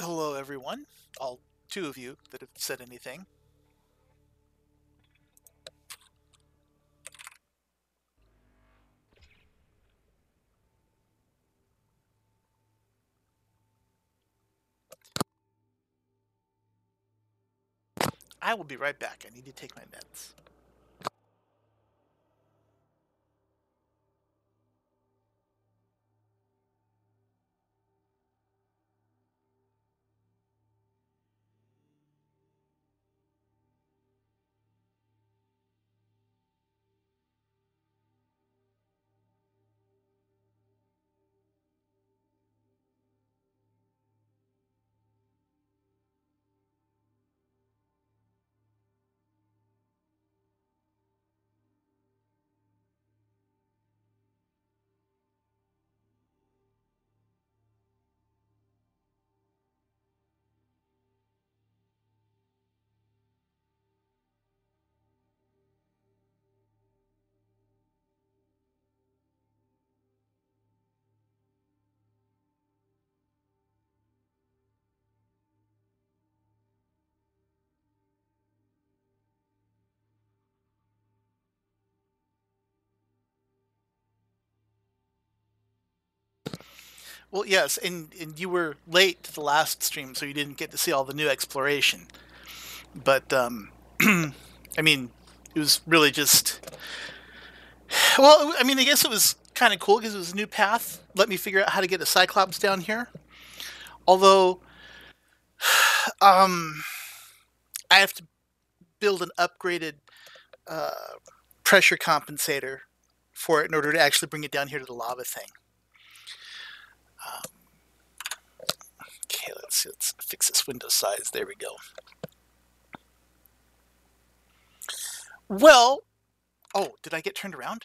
Hello, everyone. All two of you that have said anything. I will be right back. I need to take my meds. Well, yes, and you were late to the last stream, so you didn't get to see all the new exploration. But, I mean, it was really just... Well, I mean, I guess it was kind of cool because it was a new path. Let me figure out how to get a Cyclops down here. Although, um, I have to build an upgraded uh, pressure compensator for it in order to actually bring it down here to the lava thing. Okay, let's see. Let's fix this window size. There we go. Well, oh, did I get turned around?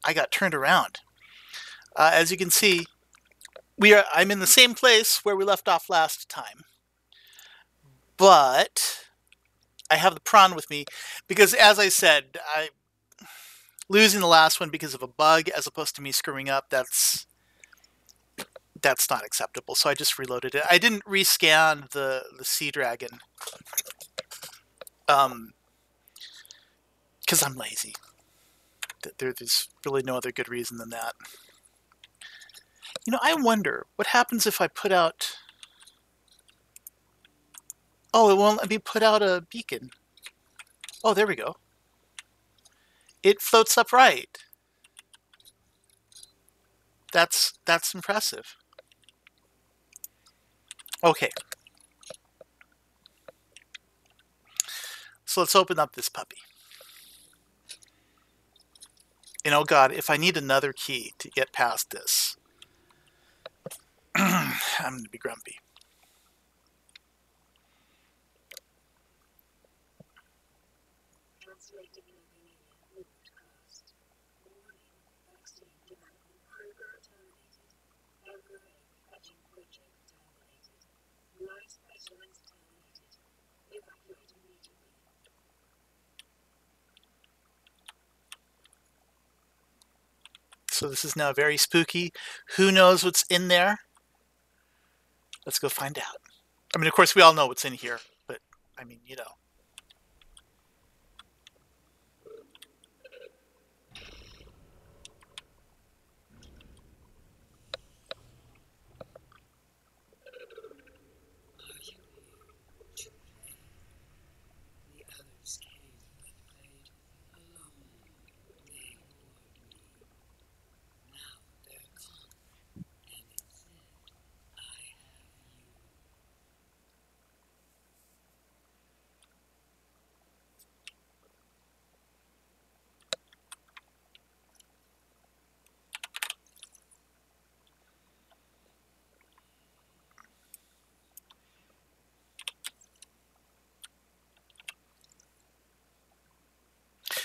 I got turned around. As you can see, I'm in the same place where we left off last time, but I have the prawn with me because, as I said, losing the last one because of a bug as opposed to me screwing up, that's not acceptable. So I just reloaded it. I didn't rescan the sea dragon because I'm lazy. There's really no other good reason than that. You know, I wonder what happens if I put out... Oh, it won't let me put out a beacon. Oh, there we go. It floats upright. That's impressive. Okay. So let's open up this puppy. And oh god, if I need another key to get past this, I'm going to be grumpy. So this is now very spooky. Who knows what's in there? Let's go find out. I mean, of course, we all know what's in here, but I mean, you know.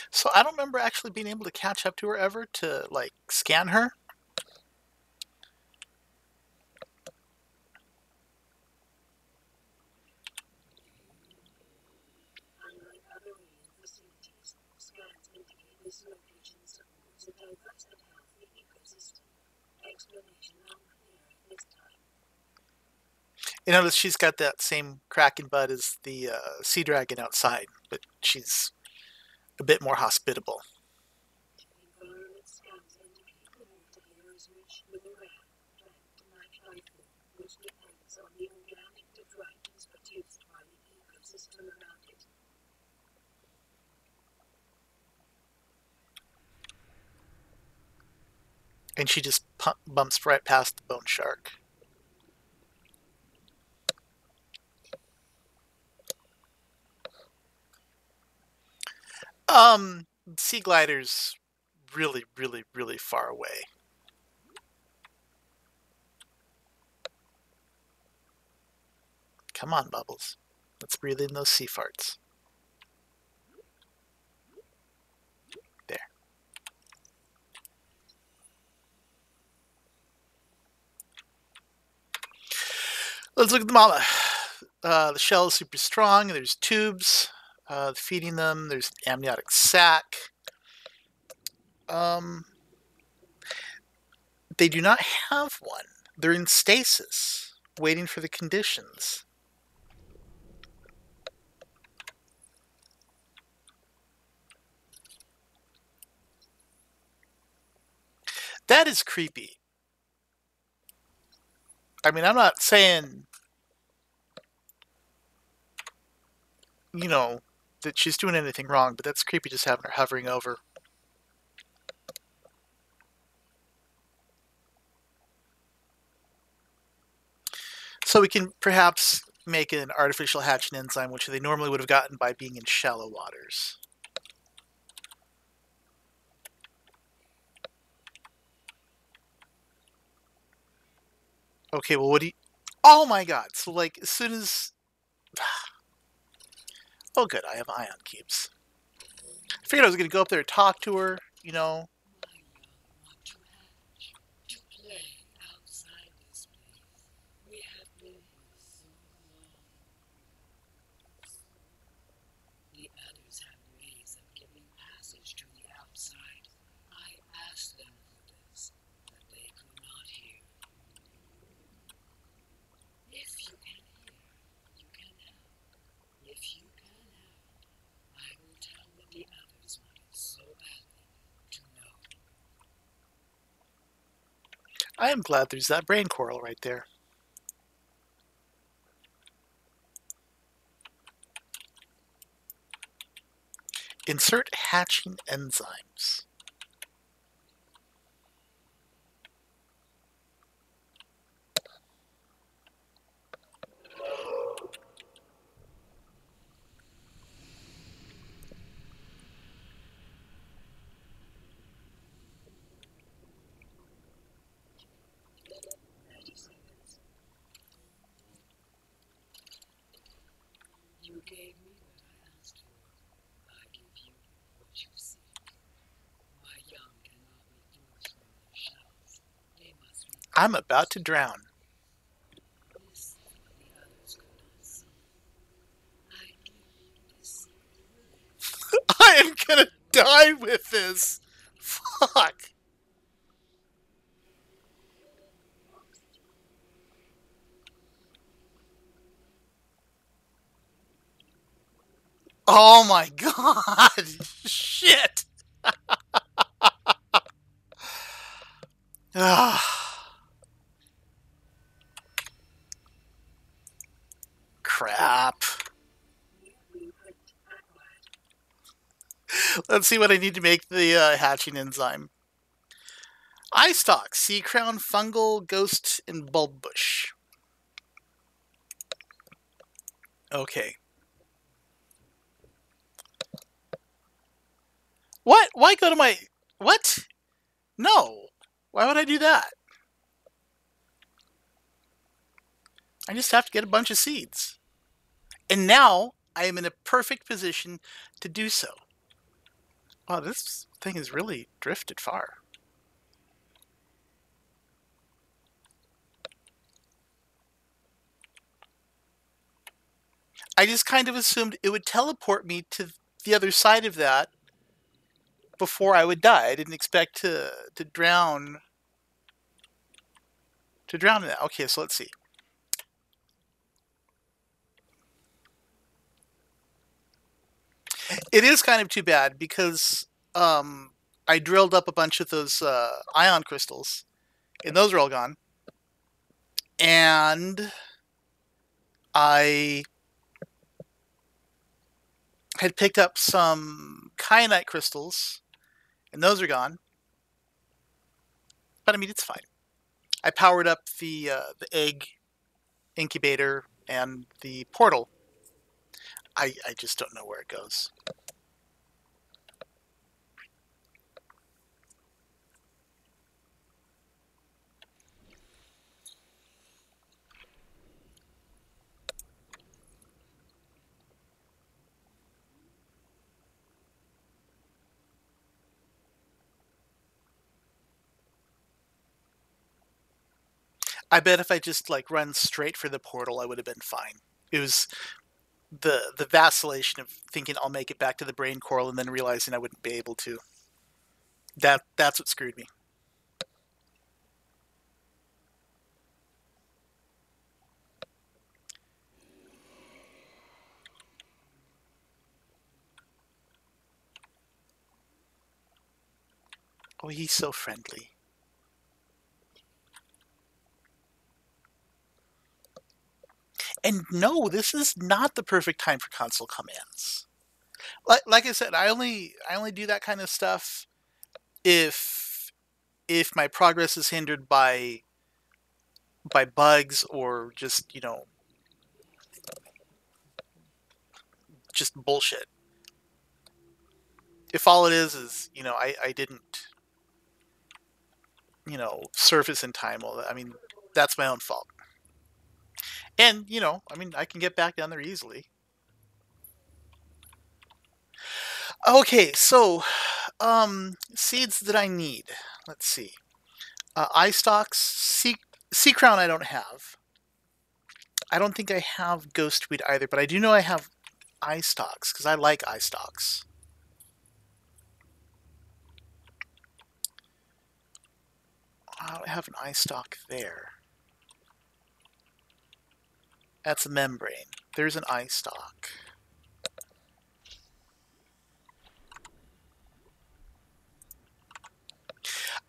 So I don't remember actually being able to catch up to her ever to, like, scan her. You notice she's got that same kraken butt as the sea dragon outside, but she's a bit more hospitable. And she just bumps right past the bone shark. Sea glider's really, really, really far away. Come on, Bubbles. Let's breathe in those sea farts. There. Let's look at the mama. The shell is super strong. There's tubes feeding them. There's an amniotic sac. They do not have one. They're in stasis, waiting for the conditions. That is creepy. I mean, I'm not saying, you know, that she's doing anything wrong, but that's creepy just having her hovering over. So we can perhaps make an artificial hatching enzyme, which they normally would have gotten by being in shallow waters. Okay, well, what do you... Oh my god, so like, as soon as... Oh good, I have ion cubes. I figured I was going to go up there and talk to her, you know. I am glad there's that brain coral right there. Insert hatching enzymes. I'm about to drown. I am gonna die with this. Fuck. Oh my god. Shit. Crap. Let's see what I need to make the hatching enzyme. Eye stalk, sea crown, fungal, ghost, and bulb bush. Okay. What? Why go to my... What? No. Why would I do that? I just have to get a bunch of seeds. And now I am in a perfect position to do so. Wow, this thing has really drifted far. I just kind of assumed it would teleport me to the other side of that before I would die. I didn't expect to drown. To drown in that. Okay, so let's see. It is kind of too bad because um, I drilled up a bunch of those ion crystals, and those are all gone. And I had picked up some kyanite crystals, and those are gone. But I mean, it's fine. I powered up the egg incubator and the portal. I just don't know where it goes. I bet if I just like run straight for the portal, I would have been fine. It was the vacillation of thinking I'll make it back to the brain coral and then realizing I wouldn't be able to. That's what screwed me. Oh, he's so friendly. And no, this is not the perfect time for console commands. Like I said, I only do that kind of stuff if my progress is hindered by bugs or just just bullshit. If all it is I didn't surface in time, well, I mean that's my own fault. And I mean I can get back down there easily. Okay, so seeds that I need. Let's see. Eye stalks, sea crown. I don't have. I don't think I have ghostweed either, but I do know I have eye stalks because I like eye stalks. I don't have an eye stalk there. That's a membrane. There's an eye stalk.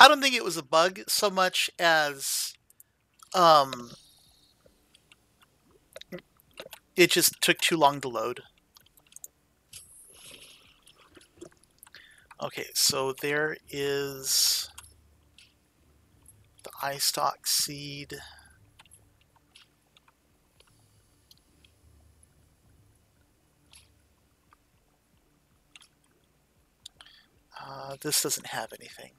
I don't think it was a bug so much as um, it just took too long to load. Okay, so there is the eye stalk seed. This doesn't have anything.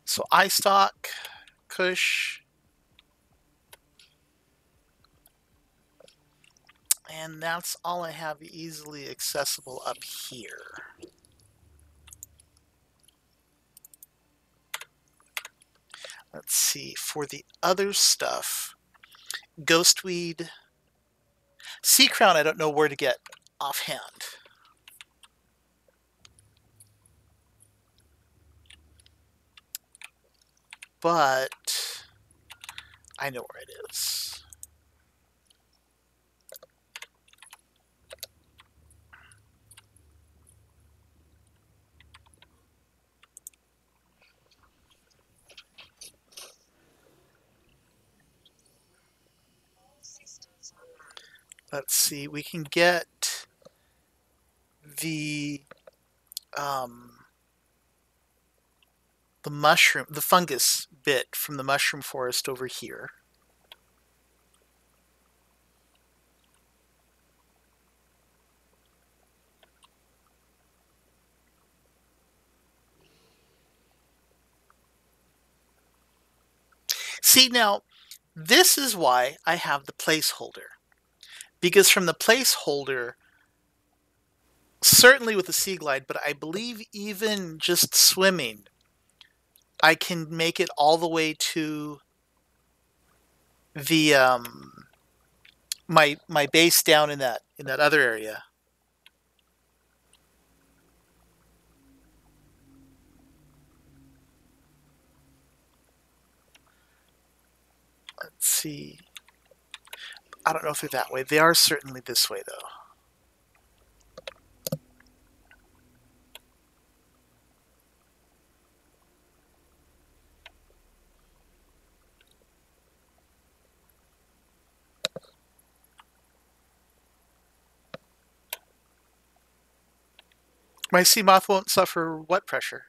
So eye stalk, Kush, and that's all I have easily accessible up here. Let's see, for the other stuff, ghostweed, sea crown I don't know where to get offhand. But I know where it is. Let's see, we can get the the mushroom, the fungus bit from the mushroom forest over here. See, now, this is why I have the placeholder. Because from the placeholder, certainly with the sea glide, but I believe even just swimming, I can make it all the way to the my base down in that other area. Let's see. I don't know if they're that way. They are certainly this way, though. My sea moth won't suffer what pressure?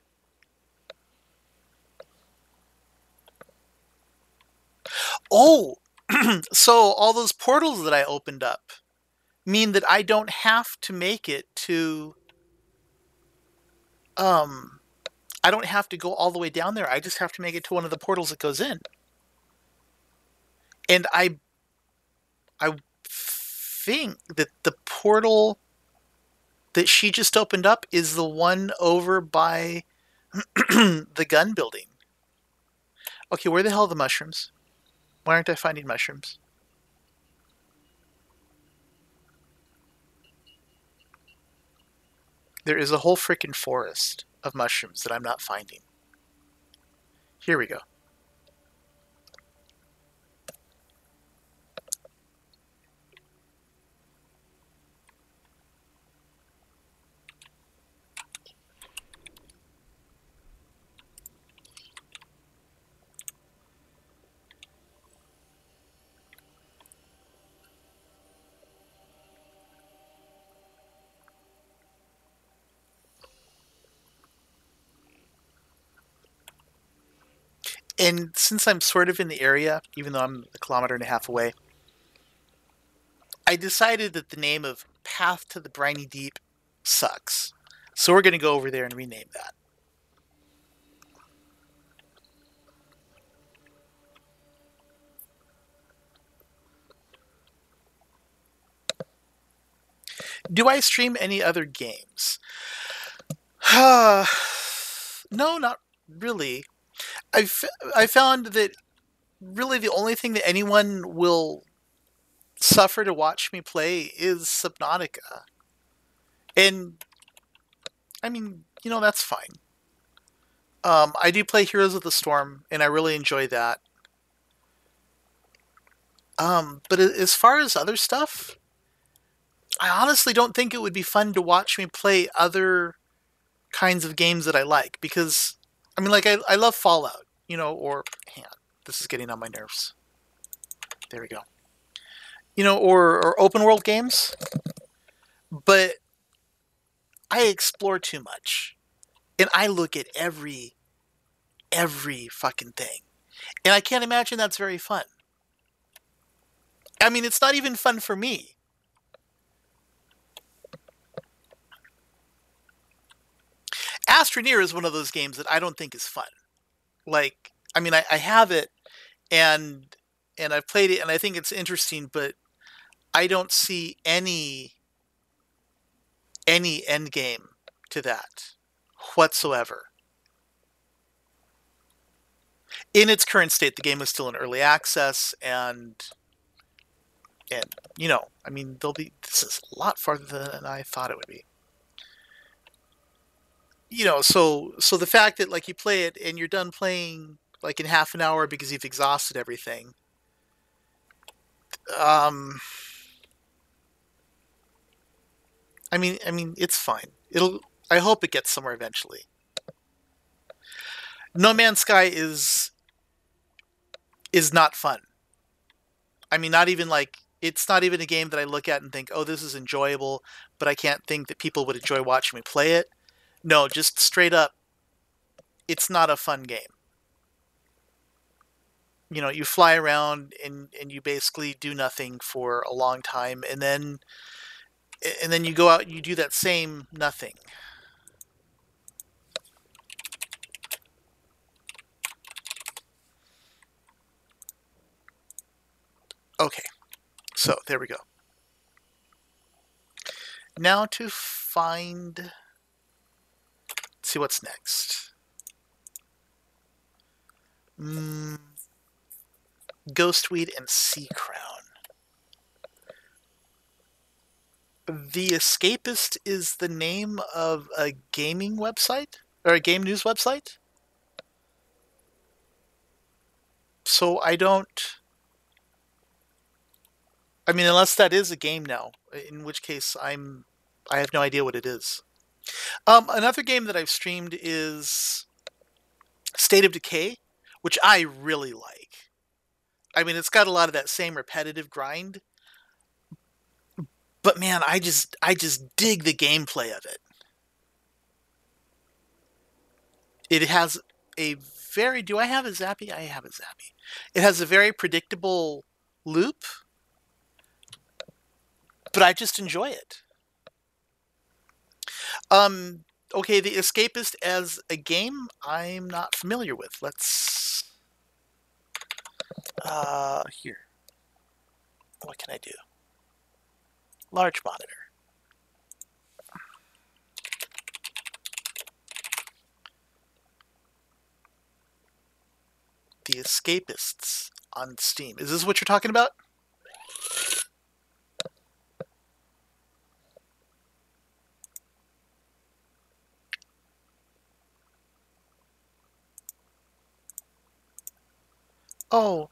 Oh, so all those portals that I opened up mean that I don't have to make it to um I don't have to go all the way down there. I just have to make it to one of the portals that goes in. And I think that the portal that she just opened up is the one over by the gun building. Okay, where the hell are the mushrooms? Why aren't I finding mushrooms? There is a whole freaking forest of mushrooms that I'm not finding. Here we go. And since I'm sort of in the area, even though I'm a kilometer and a half away, I decided that the name of Path to the Briny Deep sucks. So we're going to go over there and rename that. Do I stream any other games? No, not really. I found that really the only thing that anyone will suffer to watch me play is Subnautica. And I mean, that's fine. I do play Heroes of the Storm, and I really enjoy that. But as far as other stuff, I honestly don't think it would be fun to watch me play other kinds of games that I like because, I mean, like I love Fallout, or hang on, this is getting on my nerves. There we go. Or open world games, but I explore too much, and I look at every fucking thing, and I can't imagine that's very fun. I mean, it's not even fun for me. Astroneer is one of those games that I don't think is fun. Like, I mean, I have it, and I've played it, and I think it's interesting, but I don't see any end game to that whatsoever. In its current state, the game is still in early access, and I mean, this is a lot farther than I thought it would be. So the fact that like you play it and you're done playing like in half an hour because you've exhausted everything. Um, I mean, it's fine. I hope it gets somewhere eventually. No Man's Sky is not fun. I mean, not even like it's not even a game that I look at and think, "Oh, this is enjoyable," but I can't think that people would enjoy watching me play it. No, just straight up, it's not a fun game. You fly around and you basically do nothing for a long time, and then you go out and you do that same nothing. Okay, so there we go. Now to find. Let's see what's next. Ghostweed and Sea Crown. The Escapist is the name of a gaming website or a game news website. So I don't. I mean, unless that is a game now, in which case I have no idea what it is. Another game that I've streamed is State of Decay, which I really like. I mean, it's got a lot of that same repetitive grind, but man, I just dig the gameplay of it. It has a very do I have a Zappy? I have a Zappy. It has a very predictable loop, but I just enjoy it. Okay, The Escapist as a game, I'm not familiar with. Let's here. What can I do? Large monitor. The Escapists on Steam. Is this what you're talking about? Oh,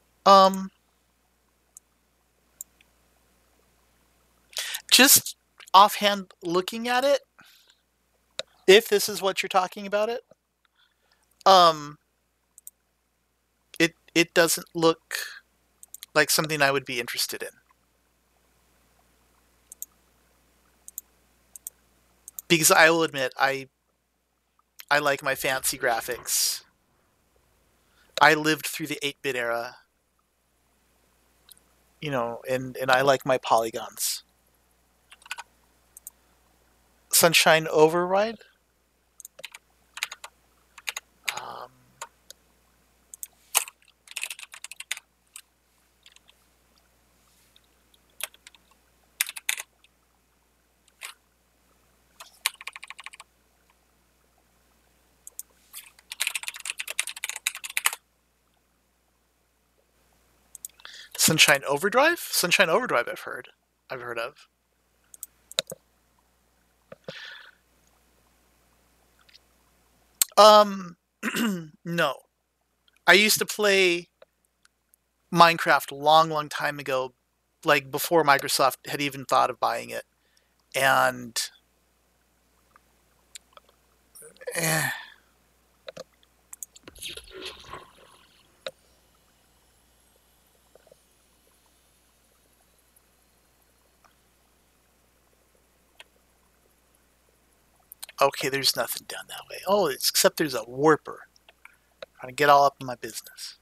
just offhand looking at it, if this is what you're talking about um, it doesn't look like something I would be interested in. Because I will admit, I like my fancy graphics. I lived through the 8-bit era, and I like my polygons. Sunshine Override? Um, Sunshine Overdrive? Sunshine Overdrive I've heard of. Um, no. I used to play Minecraft a long, long time ago, like before Microsoft had even thought of buying it. And eh, okay, there's nothing down that way. Oh, except there's a warper trying to get all up in my business.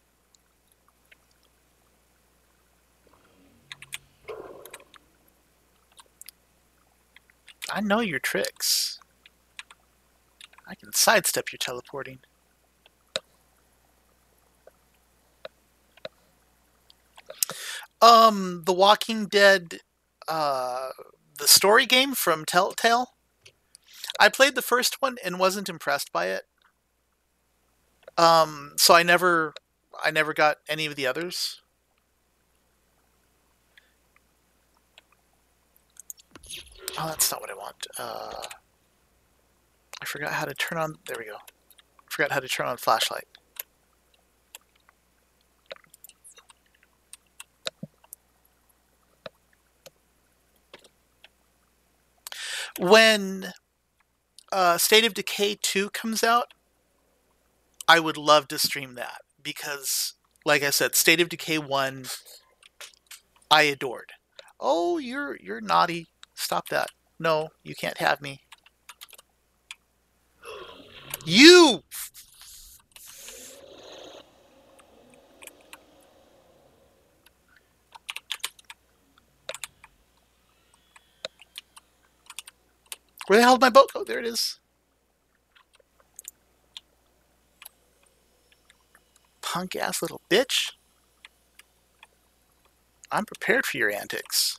I know your tricks. I can sidestep your teleporting. The Walking Dead, uh, the story game from Telltale. I played the first one and wasn't impressed by it. So I never got any of the others. Oh, that's not what I want. I forgot how to turn on. There we go. I forgot how to turn on flashlight. When State of Decay 2 comes out, I would love to stream that because, like I said, State of Decay 1, I adored. Oh, you're naughty. Stop that. No, you can't have me. You! Where the hell did my boat go? There it is. Punk ass little bitch. I'm prepared for your antics.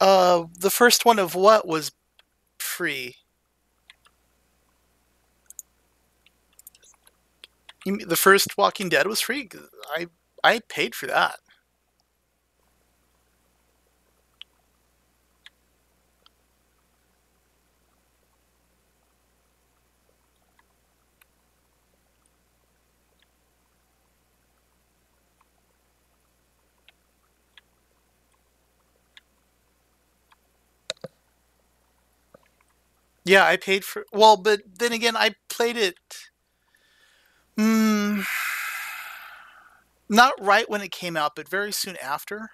The first one of what was free? The first Walking Dead was free? I paid for that. Yeah, I paid for. Well, but then again, I played it. Mm, not right when it came out, but very soon after.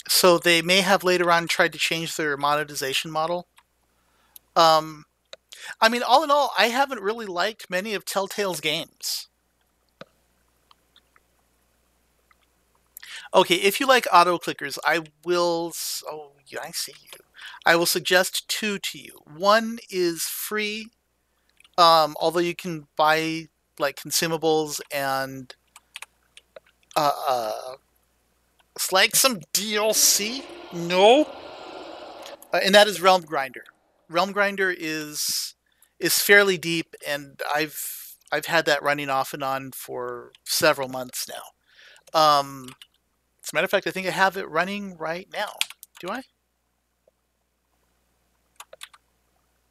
So they may have later on tried to change their monetization model. Um, I mean, all in all, I haven't really liked many of Telltale's games. Okay, if you like auto clickers, I will. Oh, yeah, I see you. I will suggest two to you. One is free, although you can buy like consumables and it's like some DLC. No, and that is Realm Grinder. Realm Grinder is fairly deep, and I've had that running off and on for several months now. As a matter of fact, I think I have it running right now. Do I?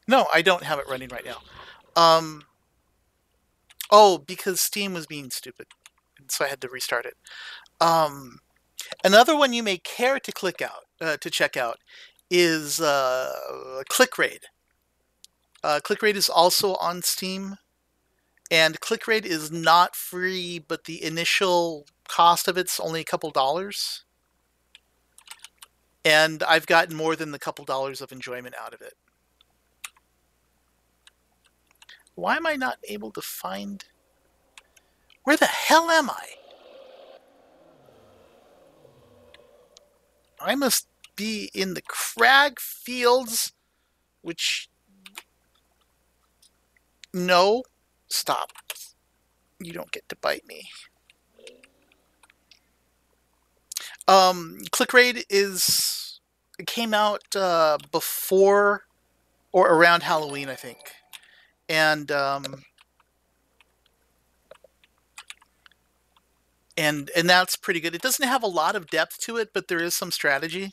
No, I don't have it running right now. Um, oh, because Steam was being stupid, so I had to restart it. Um, Another one you may care to to check out is ClickRaid. ClickRaid is also on Steam, and ClickRaid is not free, but the initial cost of it's only a couple dollars. And I've gotten more than the couple dollars of enjoyment out of it. Why am I not able to find... Where the hell am I? I must be in the crag fields, which... No. Stop. You don't get to bite me. ClickRaid is... It came out before or around Halloween, I think. And that's pretty good. It doesn't have a lot of depth to it, but there is some strategy.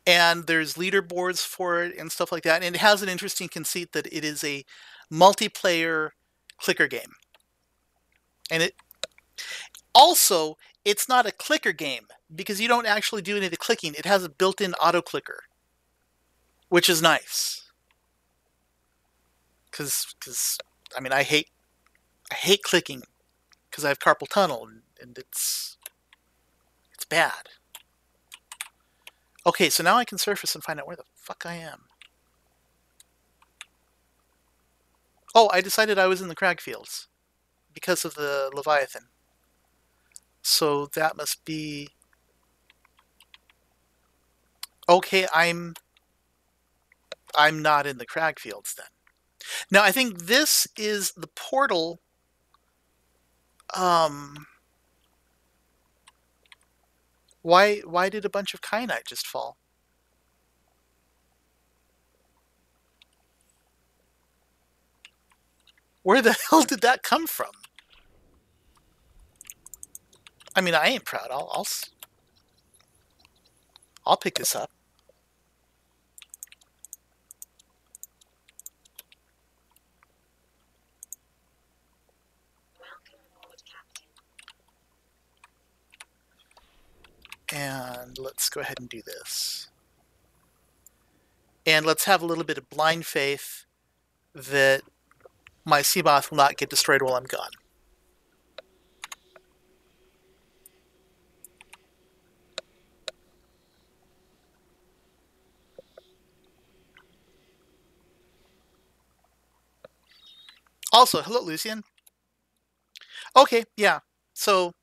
And there's leaderboards for it and stuff like that. And it has an interesting conceit that it is a multiplayer clicker game. And it also, it's not a clicker game because you don't actually do any of the clicking. It has a built-in auto clicker, which is nice. Because I mean, I hate clicking because I have carpal tunnel and it's bad. Okay, so now I can surface and find out where the fuck I am. Oh, I decided I was in the crag fields because of the Leviathan. So that must be... Okay, I'm not in the crag fields then. Now I think this is the portal. Why did a bunch of kyanite just fall? Where the hell did that come from? I mean, I ain't proud. I'll pick this up. And let's go ahead and do this. And let's have a little bit of blind faith that my Seamoth will not get destroyed while I'm gone. Also, hello, Lucian. Okay, yeah. So...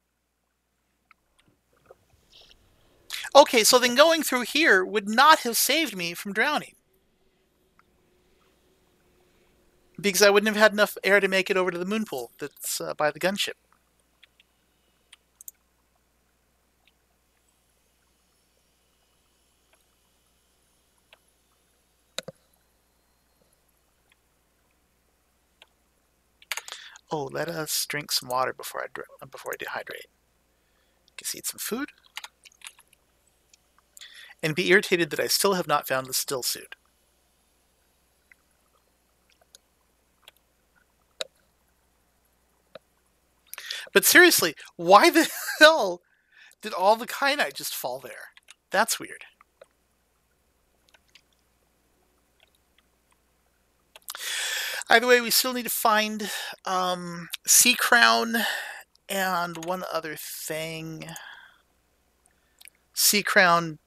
Okay, so then going through here would not have saved me from drowning. Because I wouldn't have had enough air to make it over to the moon pool that's by the gunship. Oh, let us drink some water before I dehydrate. Guess eat some food. And be irritated that I still have not found the still suit. But seriously, why the hell did all the kyanite just fall there? That's weird. Either way, we still need to find sea crown and one other thing. Sea crown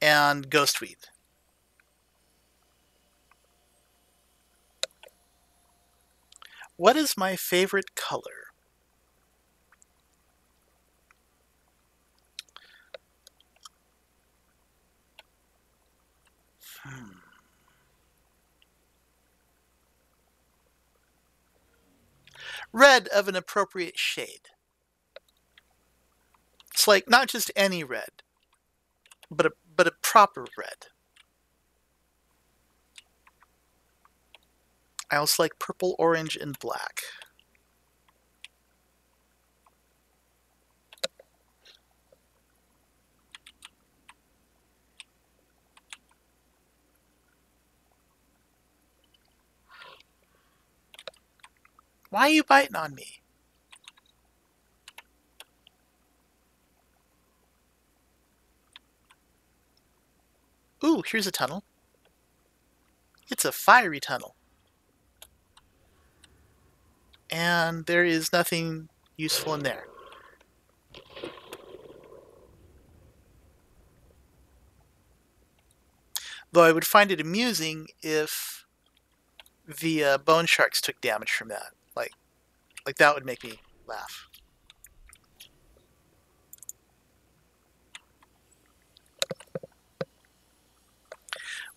and ghostweed. What is my favorite color? Red of an appropriate shade. It's like not just any red, but a proper red. I also like purple, orange, and black. Why are you biting on me? Ooh, here's a tunnel. It's a fiery tunnel. And there is nothing useful in there. Though I would find it amusing if the bone sharks took damage from that. Like that would make me laugh.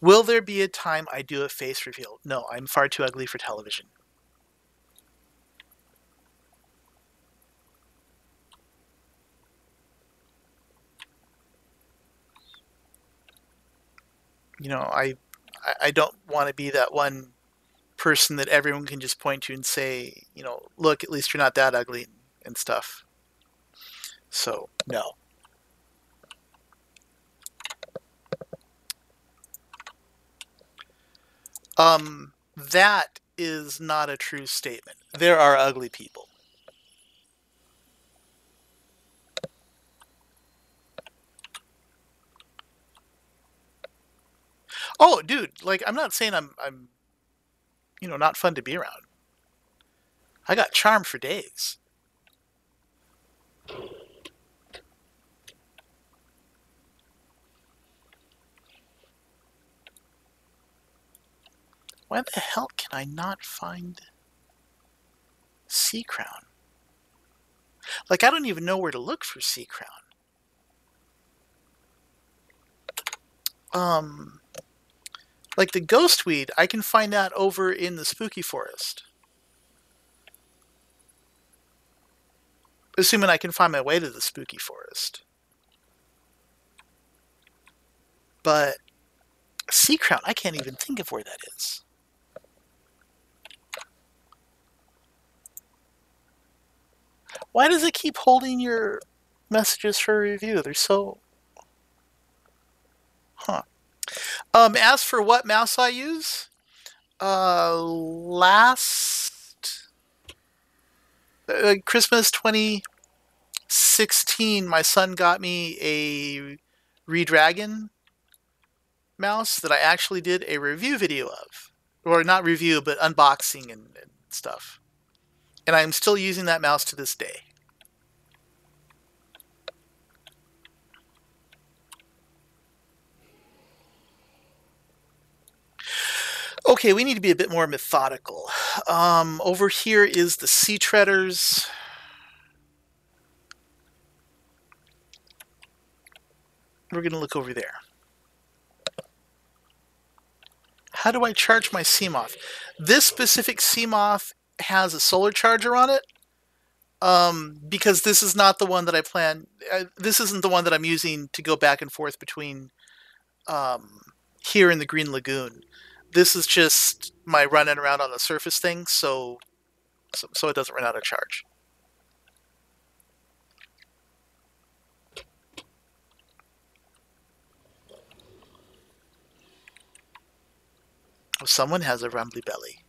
Will there be a time I do a face reveal? No, I'm far too ugly for television. You know, I don't want to be that one person that everyone can just point to and say, you know, look, at least you're not that ugly and stuff. So, no. That is not a true statement. There are ugly people. Oh, dude, like I'm not saying I'm you know, not fun to be around. I got charm for days. Why the hell can I not find sea crown? Like I don't even know where to look for sea crown. Like the ghostweed, I can find that over in the spooky forest. Assuming I can find my way to the spooky forest. But sea crown, I can't even think of where that is. Why does it keep holding your messages for review? They're so... Huh. As for what mouse I use, last Christmas 2016, my son got me a Redragon mouse that I actually did a review video of. Or not review, but unboxing and stuff. And I'm still using that mouse to this day. Okay, we need to be a bit more methodical. Over here is the Sea Treaders. We're going to look over there. How do I charge my Seamoth? This specific Seamoth has a solar charger on it. Because this is not the one that I plan. This isn't the one that I'm using to go back and forth between here in the Green Lagoon. This is just my running around on the surface thing, so it doesn't run out of charge. Oh, someone has a rumbly belly.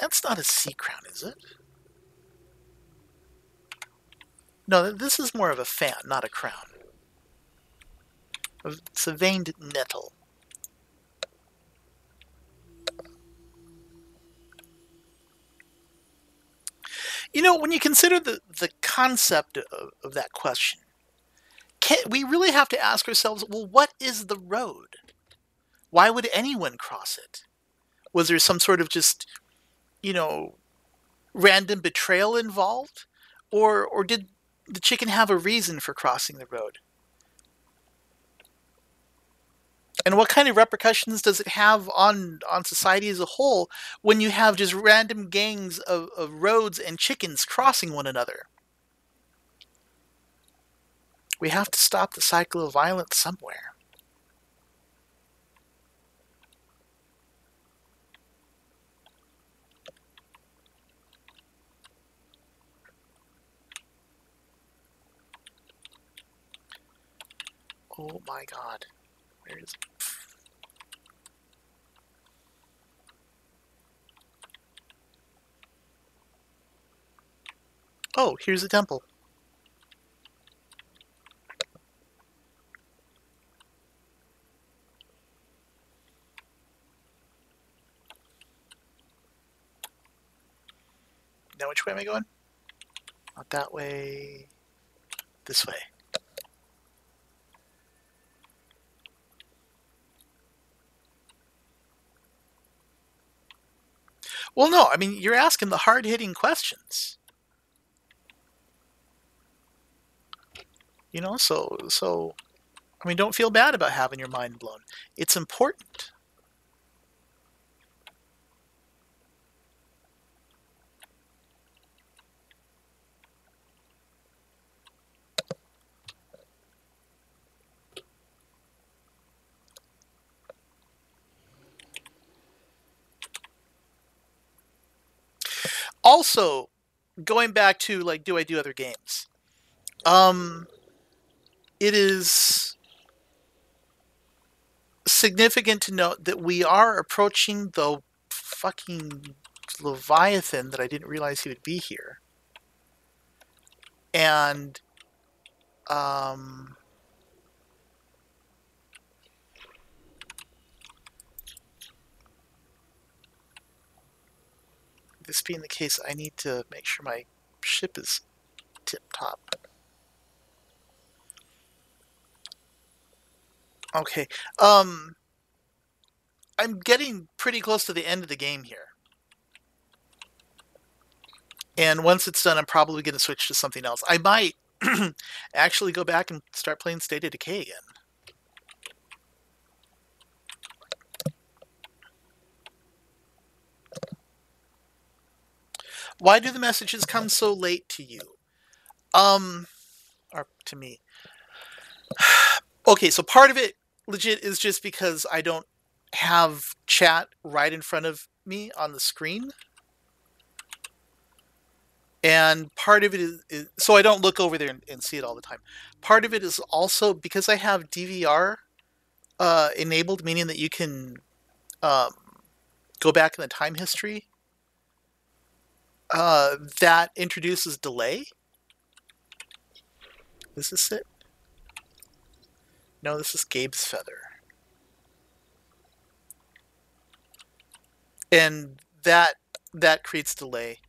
That's not a sea crown, is it? No, this is more of a fan, not a crown. It's a veined nettle. You know, when you consider the concept of that question, we really have to ask ourselves, well, what is the road? Why would anyone cross it? Was there some sort of just, you know, random betrayal involved? Or did the chicken have a reason for crossing the road? And what kind of repercussions does it have on society as a whole when you have just random gangs of roads and chickens crossing one another? We have to stop the cycle of violence somewhere. Oh my god. Where is it? Oh, here's a temple. Now which way am I going? Not that way. This way. Well, no, I mean, you're asking the hard-hitting questions. You know, so I mean, don't feel bad about having your mind blown. It's important. Also, going back to like, do I do other games? It is significant to note that we are approaching the fucking Leviathan that I didn't realize he would be here. And this being the case, I need to make sure my ship is tip-top. Okay. I'm getting pretty close to the end of the game here. And once it's done, I'm probably going to switch to something else. I might actually go back and start playing State of Decay again. Why do the messages come so late to you? Or to me. Okay, so part of it legit is just because I don't have chat right in front of me on the screen. And part of it is so I don't look over there and see it all the time. Part of it is also because I have DVR enabled, meaning that you can go back in the time history. That introduces delay. Is this it? No, this is Gabe's feather. And that creates delay.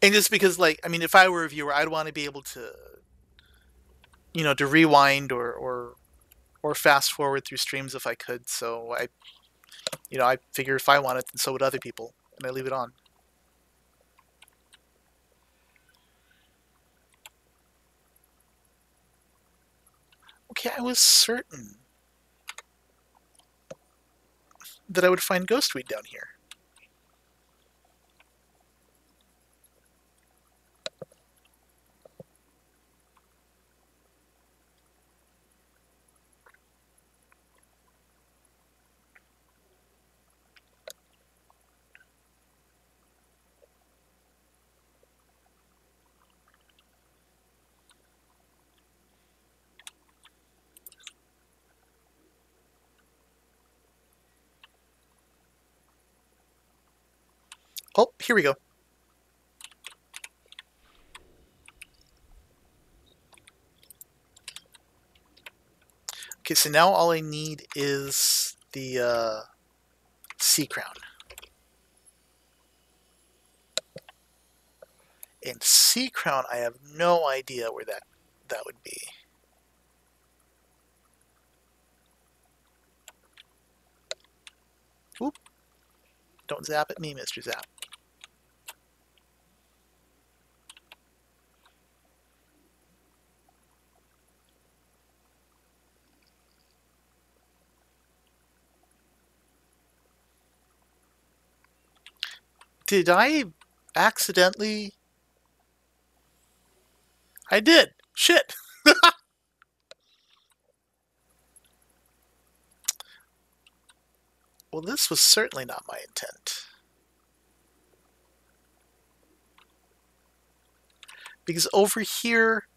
And just because, like, I mean, if I were a viewer, I'd want to be able to, you know, to rewind or fast forward through streams if I could. So I figure if I want it, then so would other people, and I leave it on. Okay, I was certain that I would find ghostweed down here. Oh, here we go. Okay, so now all I need is the sea crown. And sea crown, I have no idea where that would be. Oop. Don't zap at me, Mr. Zap. Did I accidentally... I did! Shit! Well, this was certainly not my intent. Because over here,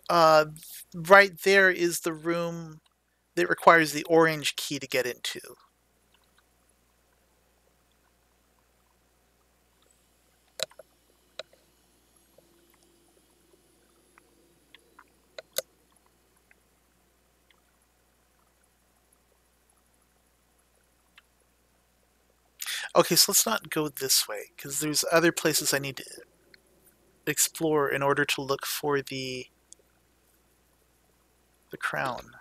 right there is the room that requires the orange key to get into. Okay, so let's not go this way, because there's other places I need to explore in order to look for the crown.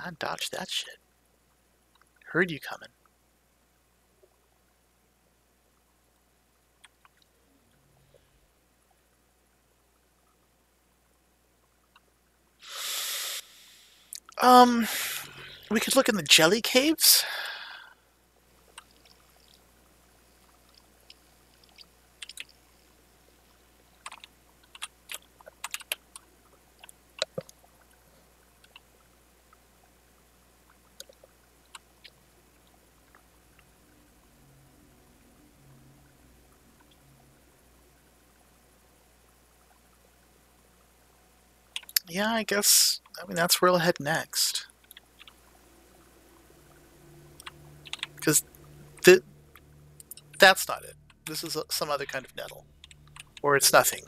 I dodged that shit. Heard you coming. We could look in the jelly caves. Yeah, I guess, I mean, that's where I'll head next. Because that's not it. This is some other kind of nettle. Or it's nothing.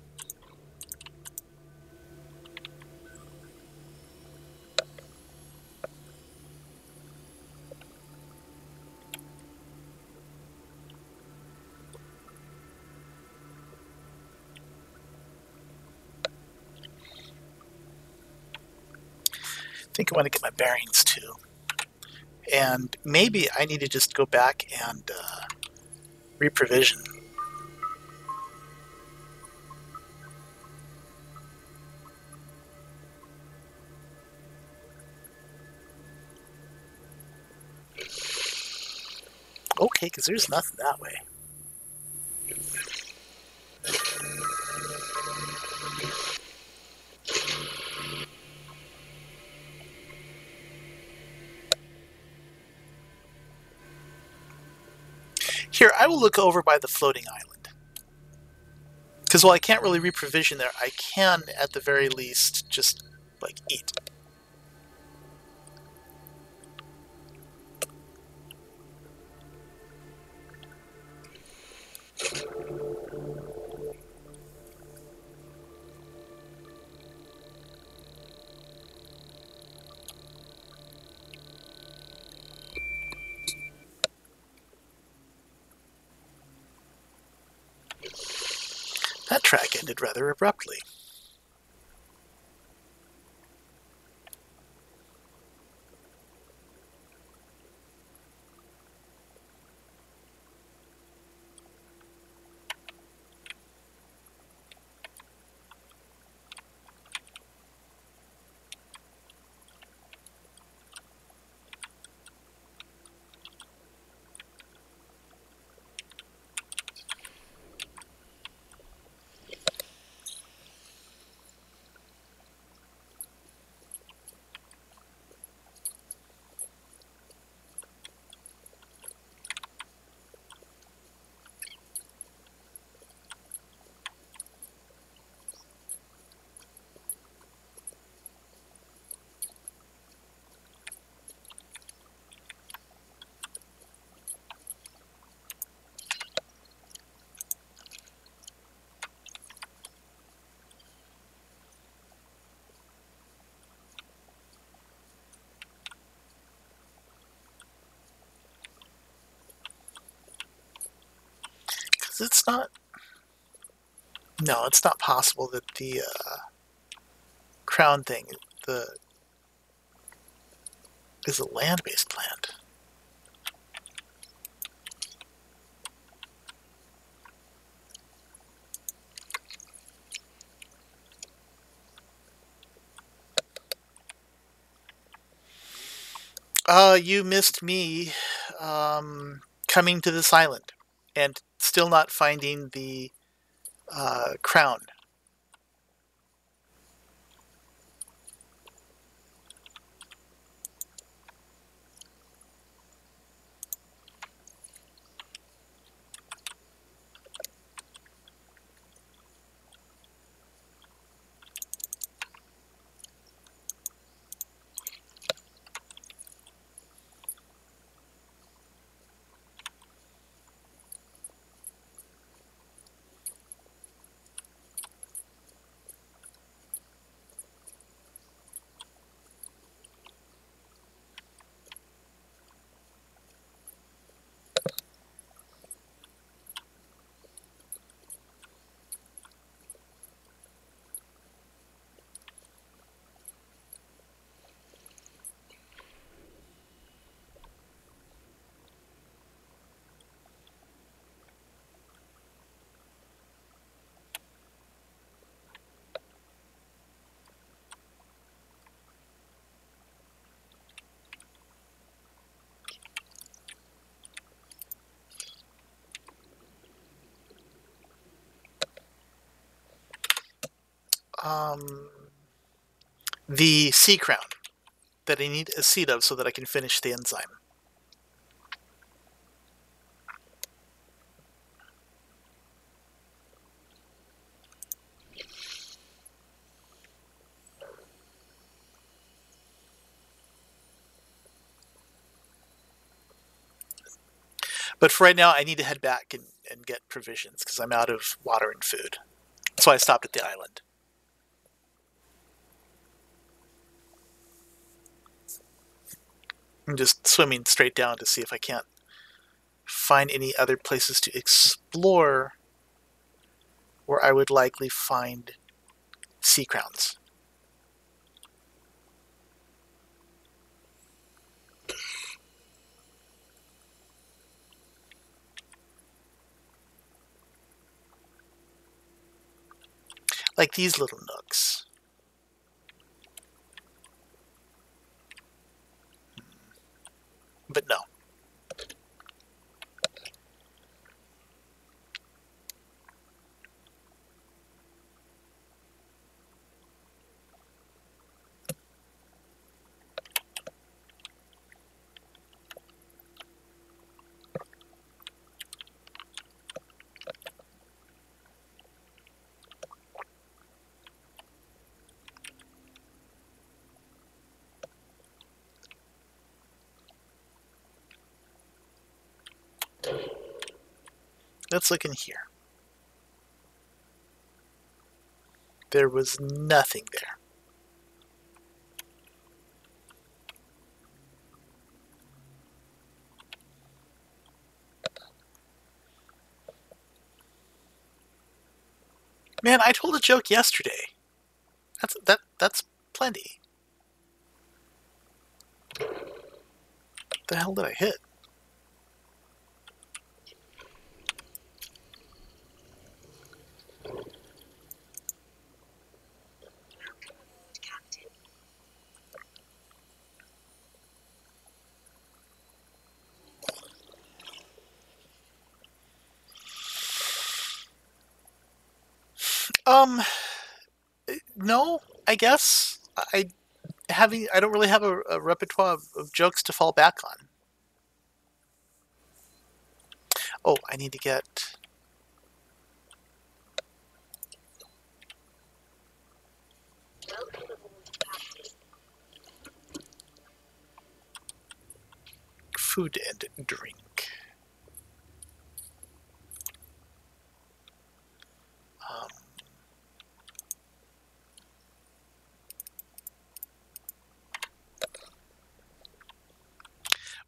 I think I want to get my bearings too. And maybe I need to just go back and reprovision. Okay, because there's nothing that way. Here, I will look over by the floating island. Because while I can't really reprovision there, I can, at the very least, just, like, eat. That track ended rather abruptly. it's not... No, it's not possible that the crown thing is a land-based plant. You missed me coming to this island and still not finding the crown. The sea crown that I need a seed of so that I can finish the enzyme. But for right now, I need to head back and get provisions because I'm out of water and food. So I stopped at the island. I'm just swimming straight down to see if I can't find any other places to explore where I would likely find sea crowns. Like these little nooks. But no. Let's look in here. There was nothing there. Man, I told a joke yesterday. That's plenty. What the hell did I hit? No, I guess I don't really have a repertoire of jokes to fall back on. Oh, I need to get... food and drink.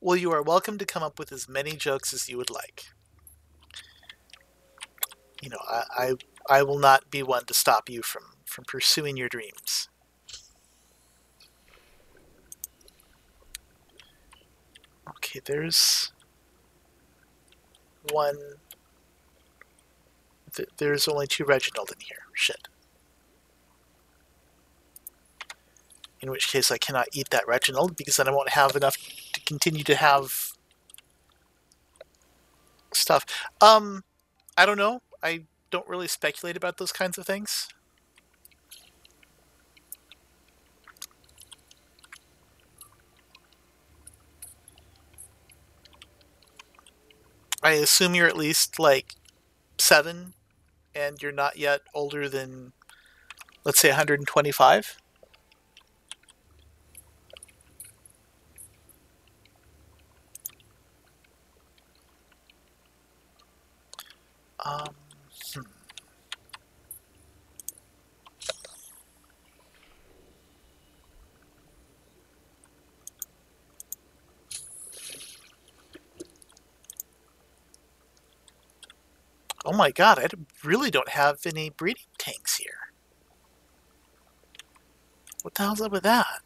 Well, you are welcome to come up with as many jokes as you would like. you know, I will not be one to stop you from pursuing your dreams. Okay, there's one. There's only 2 Reginald in here. Shit. In which case I cannot eat that Reginald, because then I won't have enough to continue to have stuff. I don't know. I don't really speculate about those kinds of things. I assume you're at least like 7, and you're not yet older than, let's say, 125. Um, hmm. Oh my god, I really don't have any breeding tanks here. What the hell's up with that?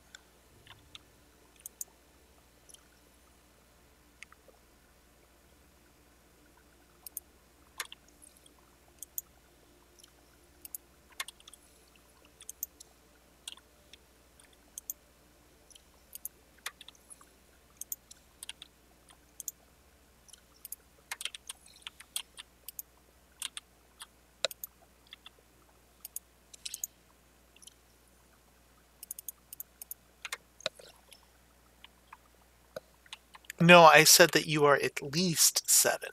No, I said that you are at least 7.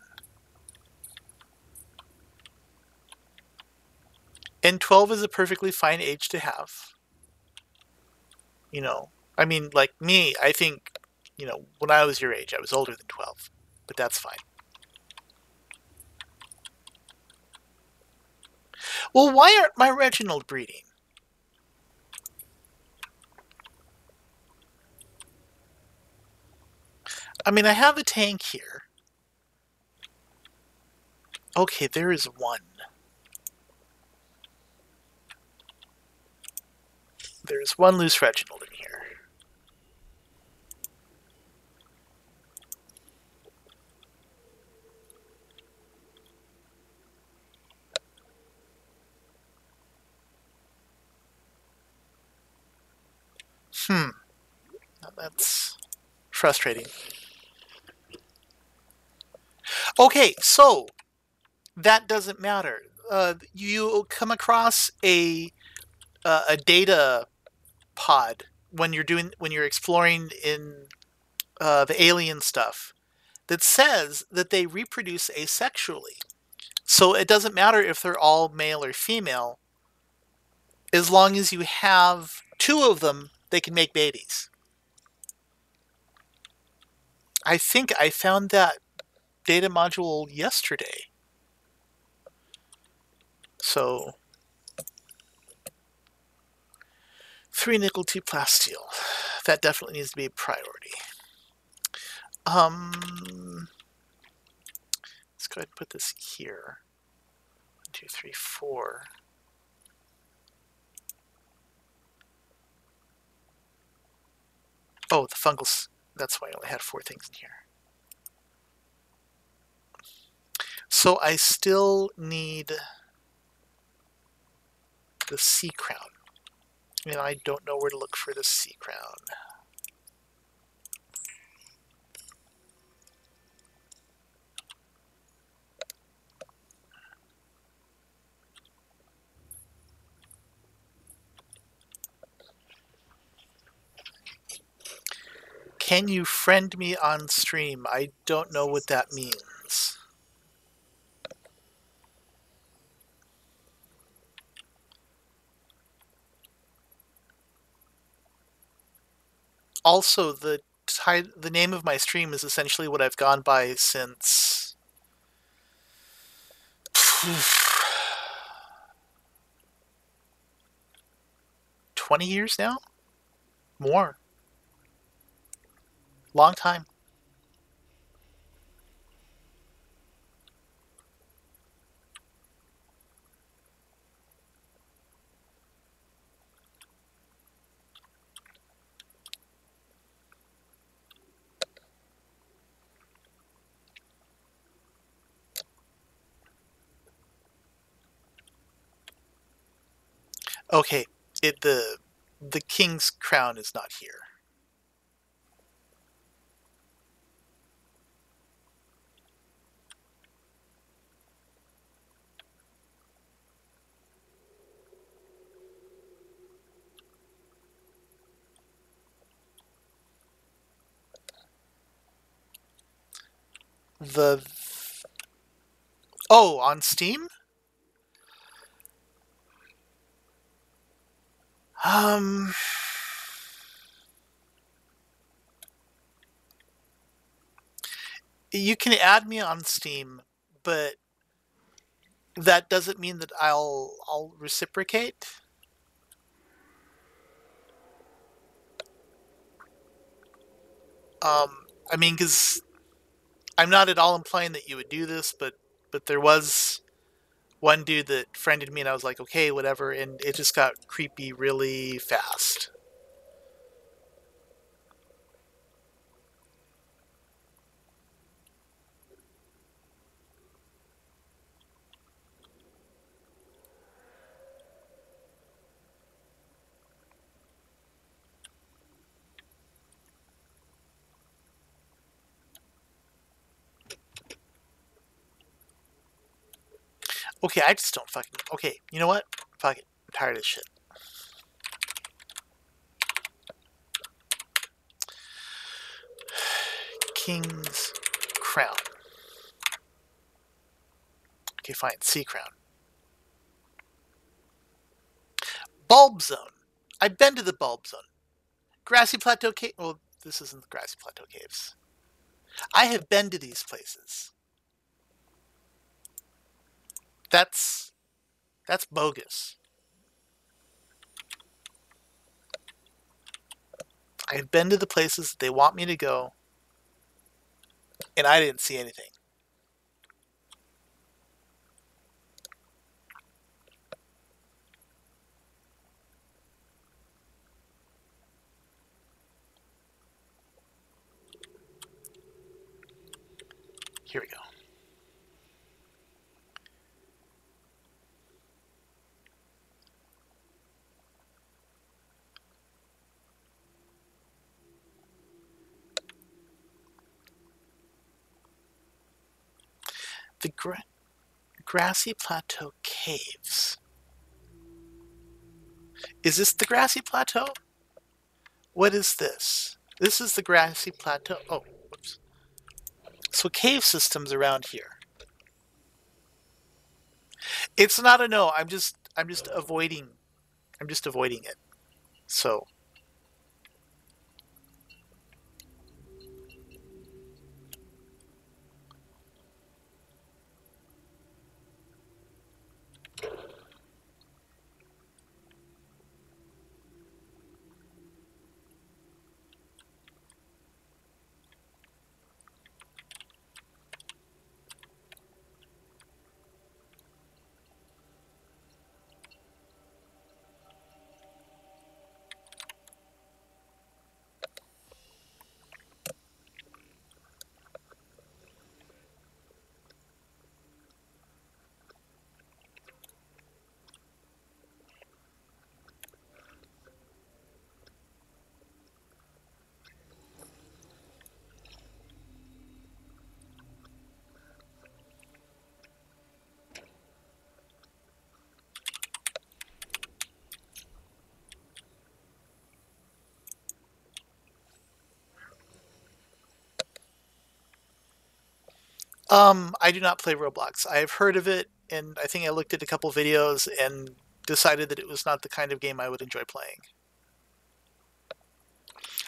And 12 is a perfectly fine age to have. You know, I mean, like me, I think, you know, when I was your age, I was older than 12. But that's fine. Well, why aren't my Reginald breeding? I mean, I have a tank here. Okay, there is 1. There's 1 loose Reginald in here. That's frustrating. Okay, so that doesn't matter. You come across a data pod when you're exploring in the alien stuff that says that they reproduce asexually. So it doesn't matter if they're all male or female, as long as you have 2 of them, they can make babies. I think I found that data module yesterday. So 3 nickel, 2 plasteel. That definitely needs to be a priority. Let's go ahead and put this here. 1, 2, 3, 4. Oh, the fungals. That's why I only had 4 things in here. So I still need the sea crown. And I don't know where to look for the sea crown. Can you friend me on stream? I don't know what that means. Also, the name of my stream is essentially what I've gone by since 20 years now? More. Long time. Okay, the king's crown is not here. The Oh, on Steam? Um, you can add me on Steam, but that doesn't mean that I'll reciprocate. I mean, because I'm not at all implying that you would do this, but there was one dude that friended me, and I was like, okay, whatever, and it just got creepy really fast. Okay, I just don't fucking. Okay, you know what? Fuck it. I'm tired of this shit. King's Crown. Okay, fine. Sea Crown. Bulb Zone. I've been to the Bulb Zone. Grassy Plateau Cave. Well, this isn't the Grassy Plateau Caves. I have been to these places. That's bogus. I have been to the places that they want me to go, and I didn't see anything. Here we go. The Grassy Plateau Caves. Is this the Grassy Plateau? What is this? This is the Grassy Plateau. Oh, whoops. So cave systems around here. It's not a no. I'm just avoiding. I'm just avoiding it. So I do not play Roblox. I've heard of it, and I think I looked at a couple videos and decided that it was not the kind of game I would enjoy playing.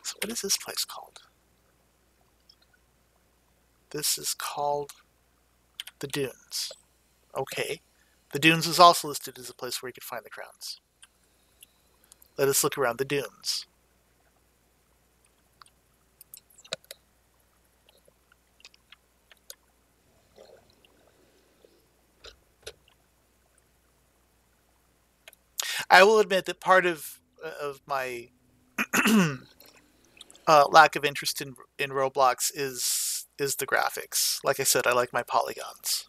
So what is this place called? This is called the Dunes. Okay. The Dunes is also listed as a place where you could find the crowns. Let us look around the Dunes. I will admit that part of my lack of interest in Roblox is the graphics. Like I said, I like my polygons.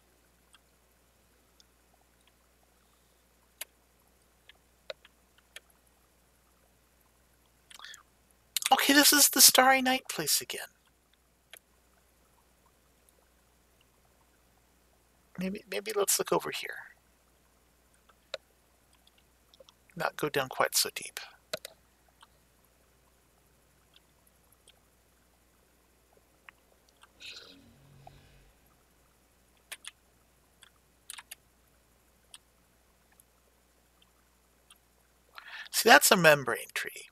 Okay, this is the Starry Night place again. Maybe let's look over here. Not go down quite so deep. See, that's a membrane tree.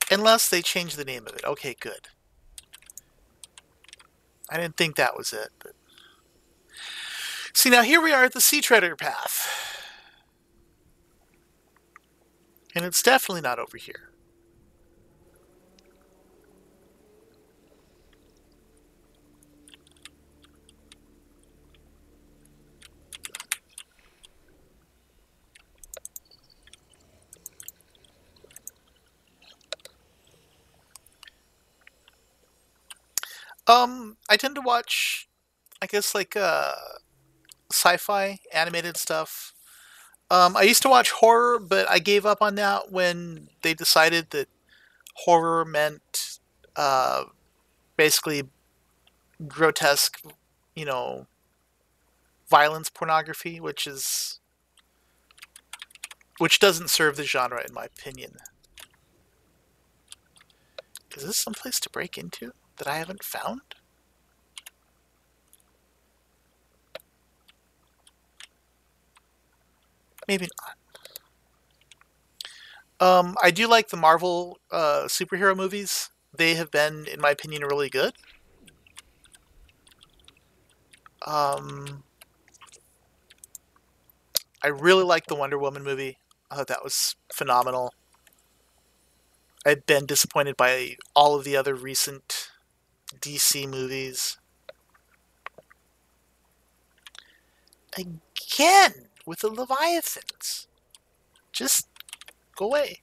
Unless they change the name of it. Okay, good. I didn't think that was it, but... See, now here we are at the Sea Treader path. And it's definitely not over here. I tend to watch, I guess, like, sci-fi animated stuff. I used to watch horror, but I gave up on that when they decided that horror meant, uh, basically grotesque, you know, violence pornography, which doesn't serve the genre in my opinion. Is this someplace to break into that I haven't found? Maybe not. I do like the Marvel superhero movies. They have been, in my opinion, really good. Um, I really like the Wonder Woman movie. I thought that was phenomenal. I've been disappointed by all of the other recent DC movies. Again, with the Leviathans. Just go away.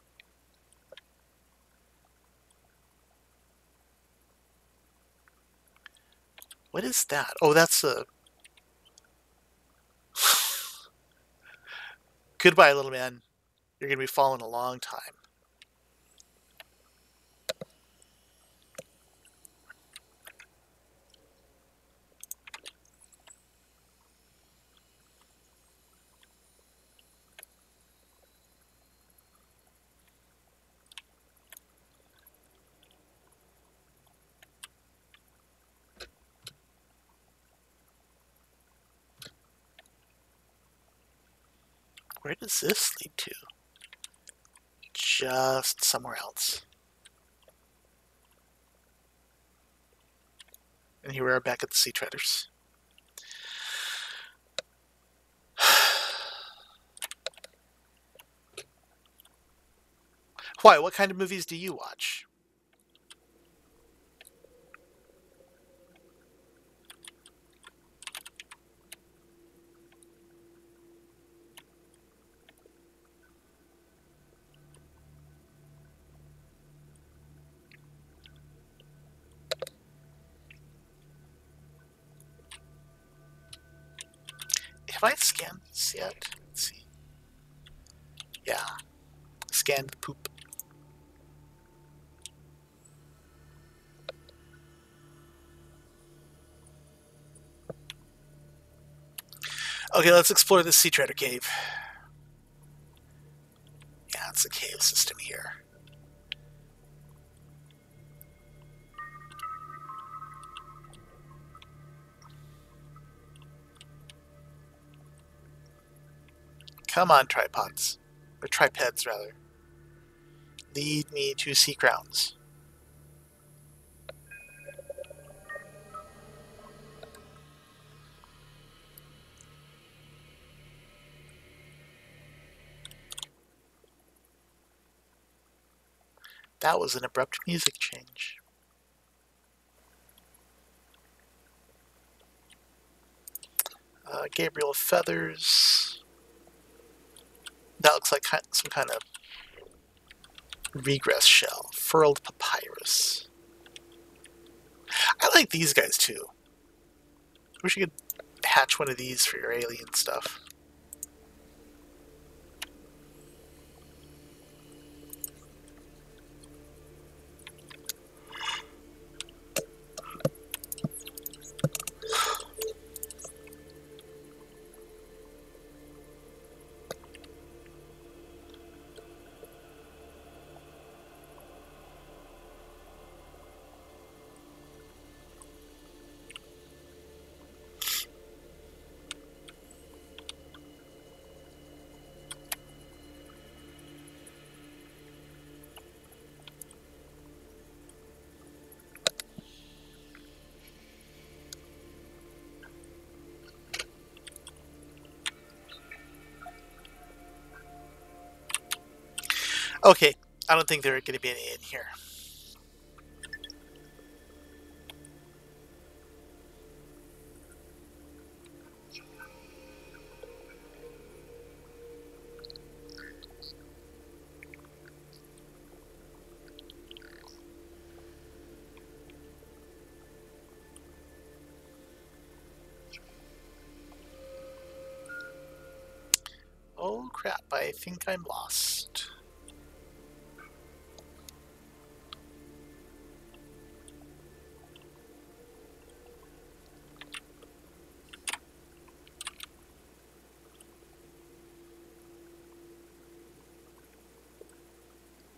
What is that? Oh, that's a... Goodbye, little man. You're going to be following a long time. Where does this lead to? Just somewhere else. And here we are back at the Sea Treaders. Why? What kind of movies do you watch? Have I scanned this yet? Let's see. Yeah. Scanned poop. Okay, let's explore this Sea Treader cave. Yeah, it's a cave system here. Come on, tripods. Or tripeds, rather. Lead me to sea crowns. That was an abrupt music change. Gabriel of Feathers. That looks like some kind of regress shell. Furled papyrus. I like these guys too. I wish you could hatch one of these for your alien stuff. Okay, I don't think there are going to be any in here. Oh crap, I think I'm lost.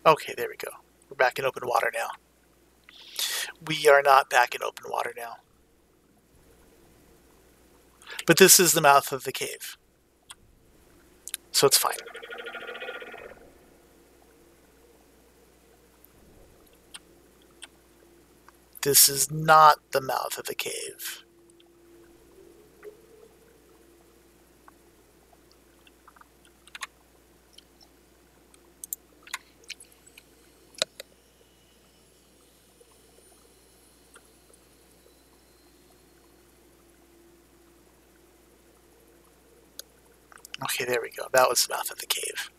Okay, there we go. We're back in open water now. We are not back in open water now. But this is the mouth of the cave. So it's fine. This is not the mouth of the cave. Okay, there we go. That was the mouth of the cave.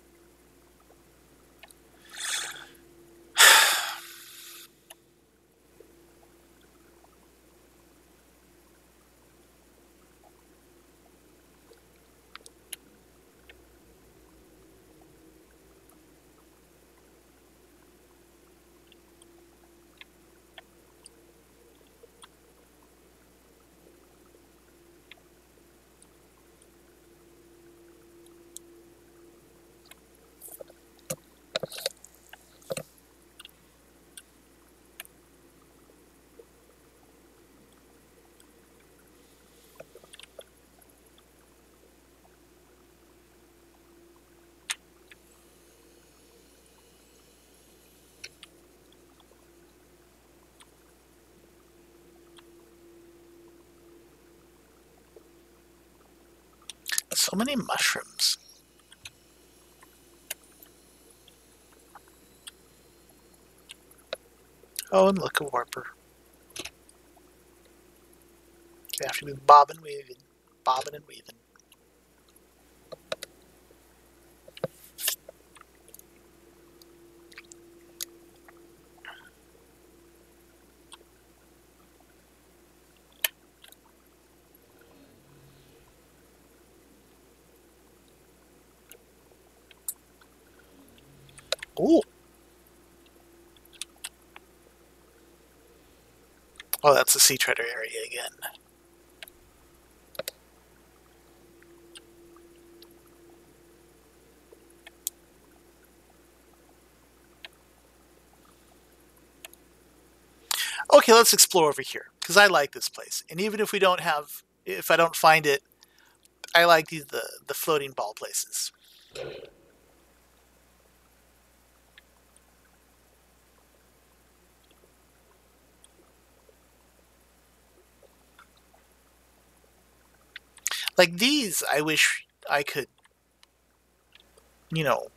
So many mushrooms. Oh, and look, a warper. You have to be bobbing, weaving, bobbing and weaving. Ooh. Oh, that's the sea treader area again. Okay, let's explore over here, because I like this place. And even if we don't have, if I don't find it, I like the floating ball places. Like these, I wish I could,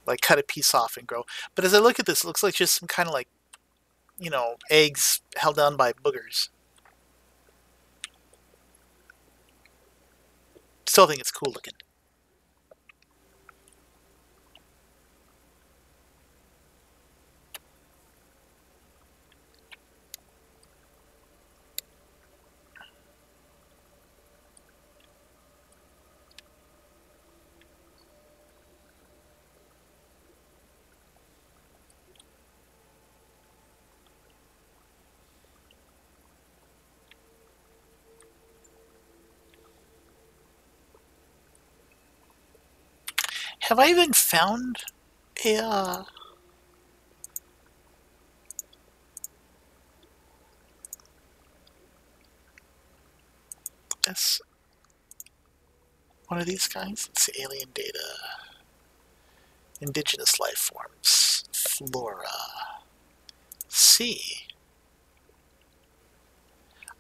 like cut a piece off and grow. But as I look at this, it looks like just some kind of like, eggs held down by boogers. Still think it's cool looking. Have I even found a, this, one of these guys? Let's see, alien data. Indigenous life forms. Flora. Sea.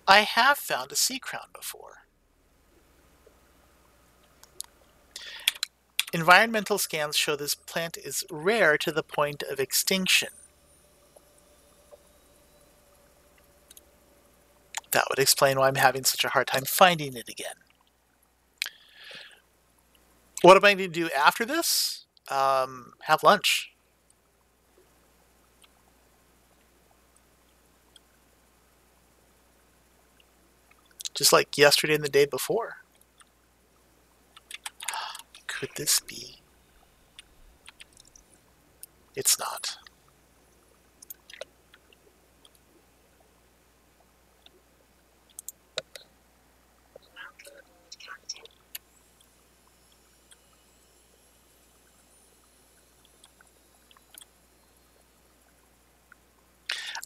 I have found a sea crown before. Environmental scans show this plant is rare to the point of extinction. That would explain why I'm having such a hard time finding it again. What am I going to do after this? Have lunch. Just like yesterday and the day before. Could this be? It's not.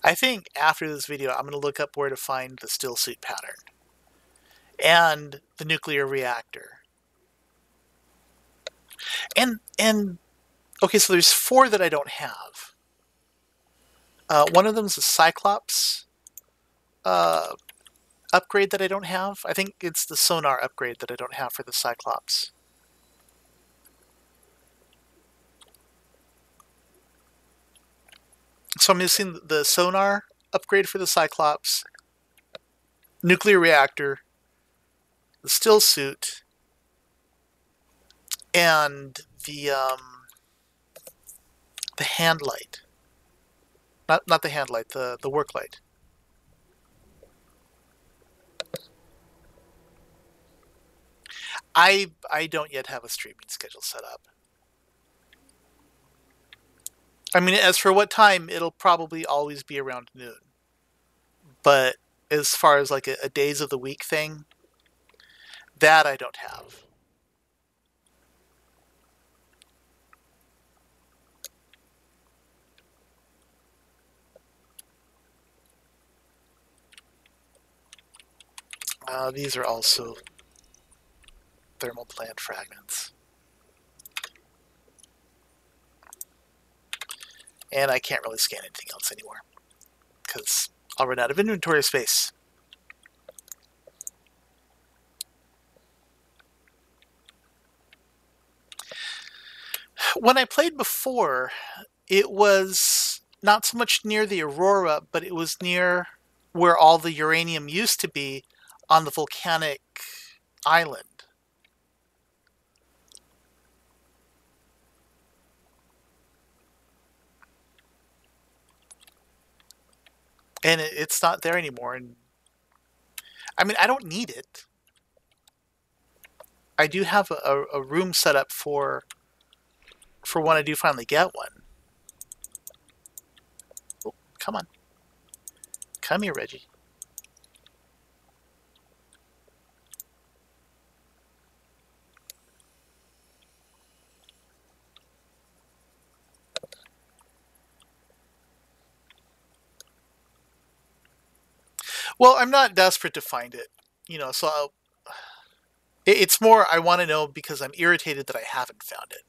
I think after this video, I'm going to look up where to find the still suit pattern and the nuclear reactor. And okay, so there's 4 that I don't have. One of them is a Cyclops upgrade that I don't have. I think it's the sonar upgrade that I don't have for the Cyclops. So I'm missing the sonar upgrade for the Cyclops, nuclear reactor, the still suit, and the hand light. Not the hand light, the work light. I don't yet have a streaming schedule set up. I mean, as for what time, it'll probably always be around noon. But as far as like a days of the week thing, that I don't have. These are also thermal plant fragments. And I can't really scan anything else anymore because I'll run out of inventory space. When I played before, it was not so much near the Aurora, but it was near where all the uranium used to be on the volcanic island. And it's not there anymore. And I mean, I don't need it. I do have a room set up for when I do finally get one. Oh, come on. Come here, Reggie. Well, I'm not desperate to find it, you know, so it's more I want to know because I'm irritated that I haven't found it.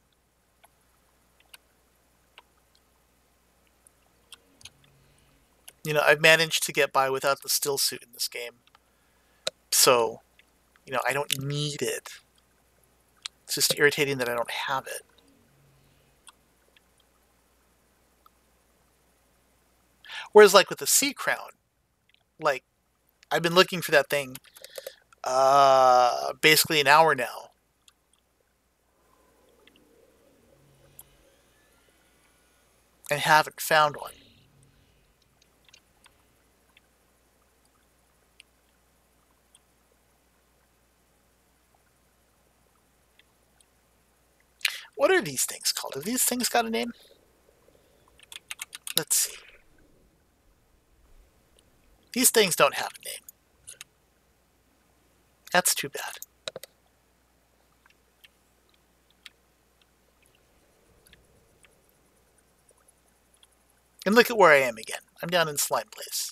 You know, I've managed to get by without the still suit in this game. So, you know, I don't need it. It's just irritating that I don't have it. Whereas, like, with the Sea Crown, like, I've been looking for that thing basically an hour now. And haven't found one. What are these things called? Have these things got a name? Let's see. These things don't have a name. That's too bad. And look at where I am again. I'm down in Slime Place.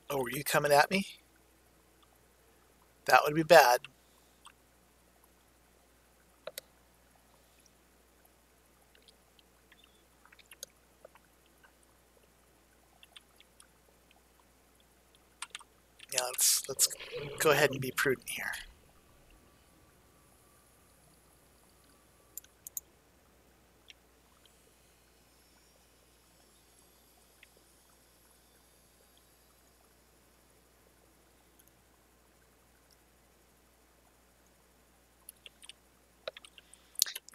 Oh, were you coming at me? That would be bad. Yeah, let's go ahead and be prudent here.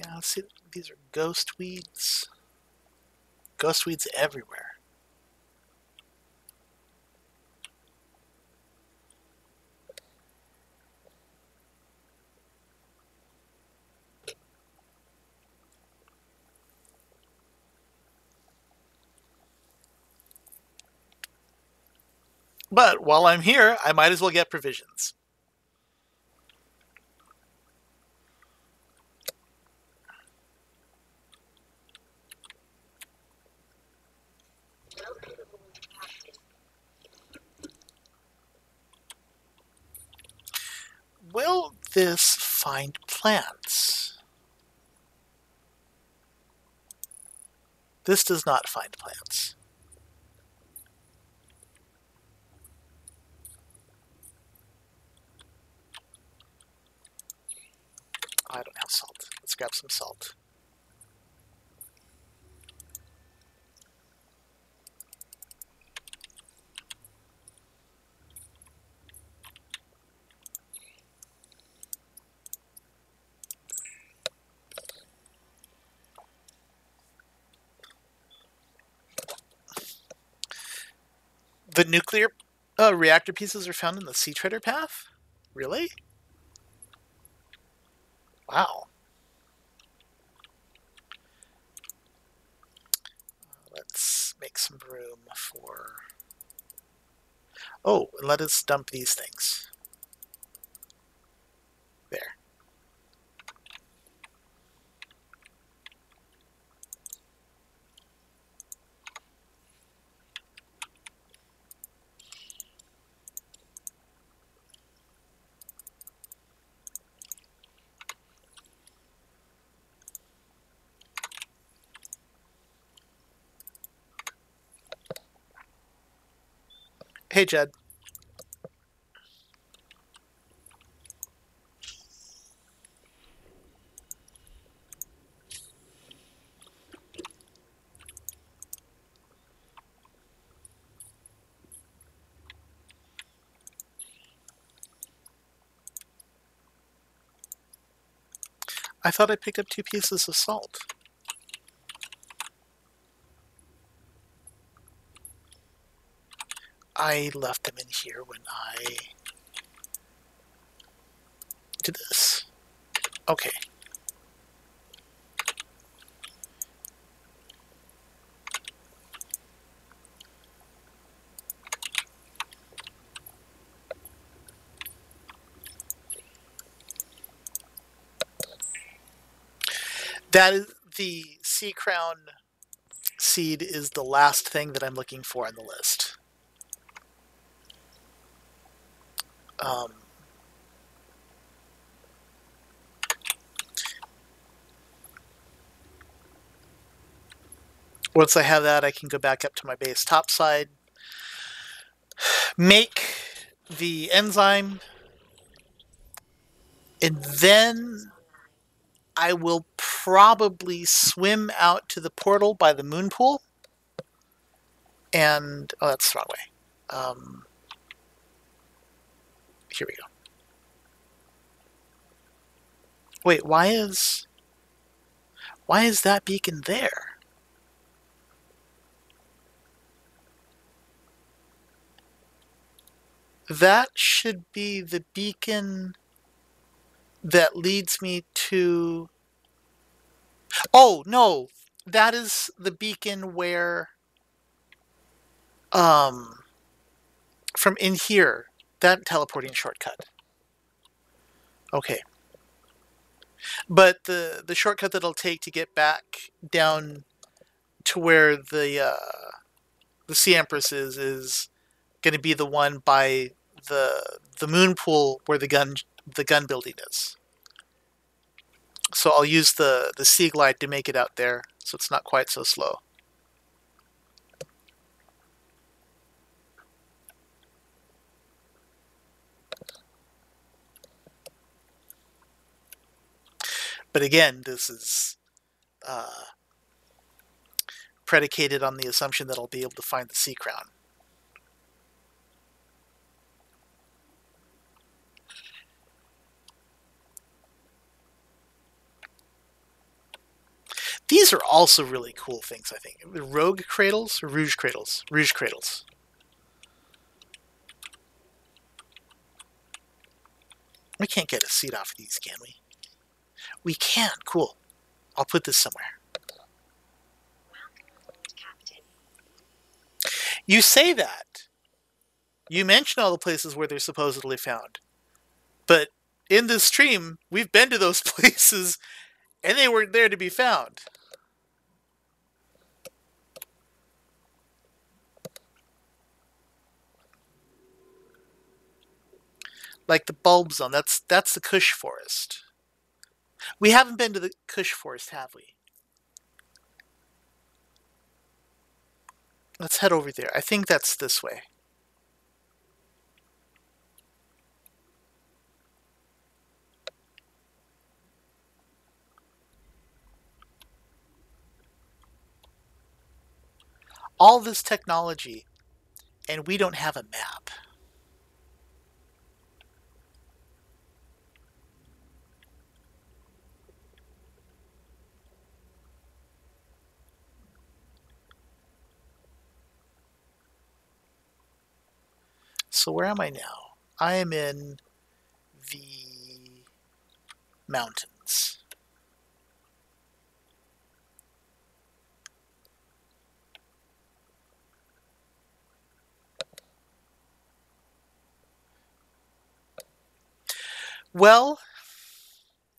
Yeah, let's see. These are ghost weeds. Ghost weeds everywhere. But while I'm here, I might as well get provisions. Will this find plants? This does not find plants. Oh, I don't have salt. Let's grab some salt. The nuclear reactor pieces are found in the sea treader path? Really? Wow. Let's make some room for... Oh, and let us dump these things. There. Hey, Jed. I thought I picked up 2 pieces of salt. I left them in here when I did this. Okay. That is the sea crown seed is the last thing that I'm looking for on the list. Once I have that, I can go back up to my base topside, make the enzyme, and then I will probably swim out to the portal by the moon pool. And, oh, that's the wrong way. Here we go. Wait, why is that beacon there? That should be the beacon that leads me to... Oh, no. That is the beacon where... from in here. That teleporting shortcut. Okay. But the shortcut that it'll take to get back down to where the Sea Empress is going to be the one by the moon pool where the gun building is. So I'll use the sea glide to make it out there, so it's not quite so slow. But again, this is predicated on the assumption that I'll be able to find the sea crown. These are also really cool things, I think. The rogue cradles or rouge cradles? Rouge cradles. We can't get a seat off of these, can we? We can. Cool. I'll put this somewhere. You say that. You mention all the places where they're supposedly found. But in this stream, we've been to those places, and they weren't there to be found. Like the bulb zone, that's the Kush forest. We haven't been to the Kush forest, have we? Let's head over there. I think that's this way. All this technology, and we don't have a map. So where am I now? I am in the mountains. Well,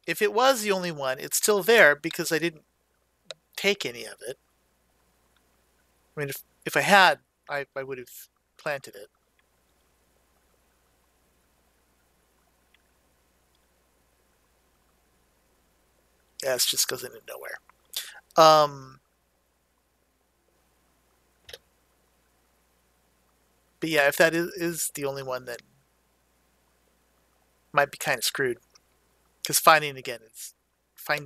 if it was the only one, it's still there because I didn't take any of it. I mean, if I had, I would have planted it. Yeah, it just goes into nowhere. But yeah, if that is the only one, then might be kind of screwed. Because finding it again is going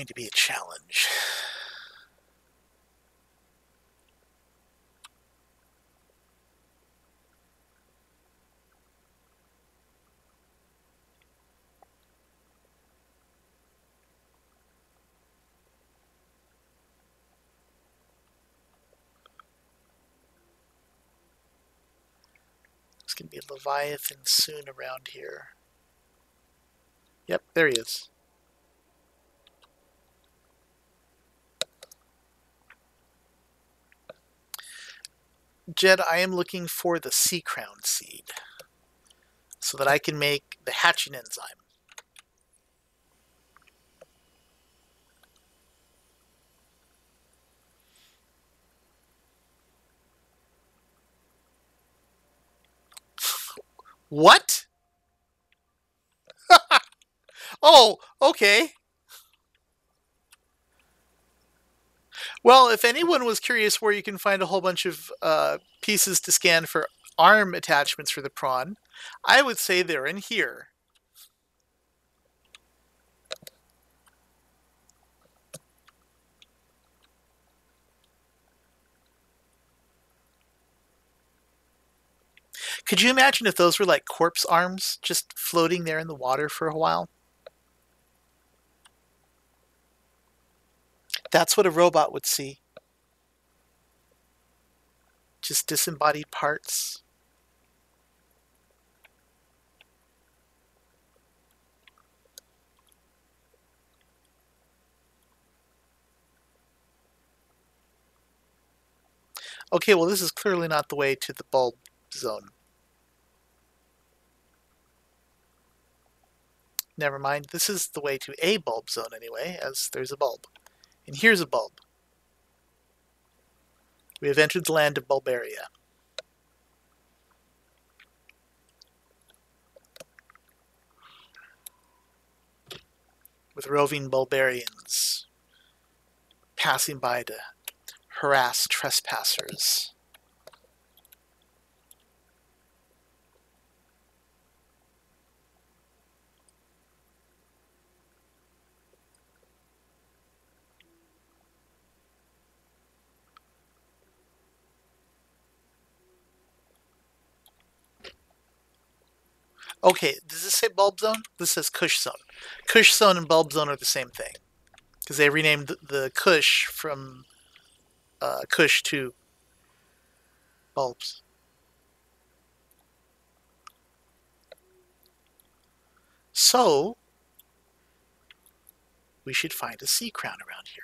to be a challenge. There's going to be a Leviathan soon around here. Yep, there he is. Jed, I am looking for the sea crown seed so that I can make the hatching enzyme. What? Oh, okay. Well, if anyone was curious where you can find a whole bunch of pieces to scan for arm attachments for the prawn, I would say they're in here. Could you imagine if those were like corpse arms just floating there in the water for a while? That's what a robot would see. Just disembodied parts. Okay, well this is clearly not the way to the bulb zone. Never mind, this is the way to a bulb zone anyway, as there's a bulb. And here's a bulb. We have entered the land of Bulgaria. With roving Bulgarians passing by to harass trespassers. Okay, does this say bulb zone? This says Kush zone. Kush zone and bulb zone are the same thing because they renamed the Kush from Kush to bulbs. So we should find a sea crown around here.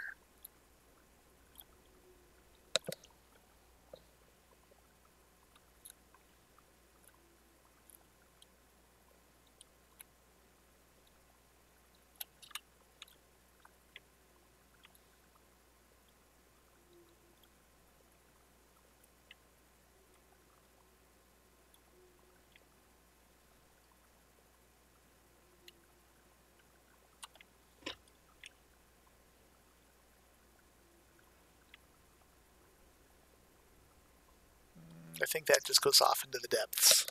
I think that just goes off into the depths.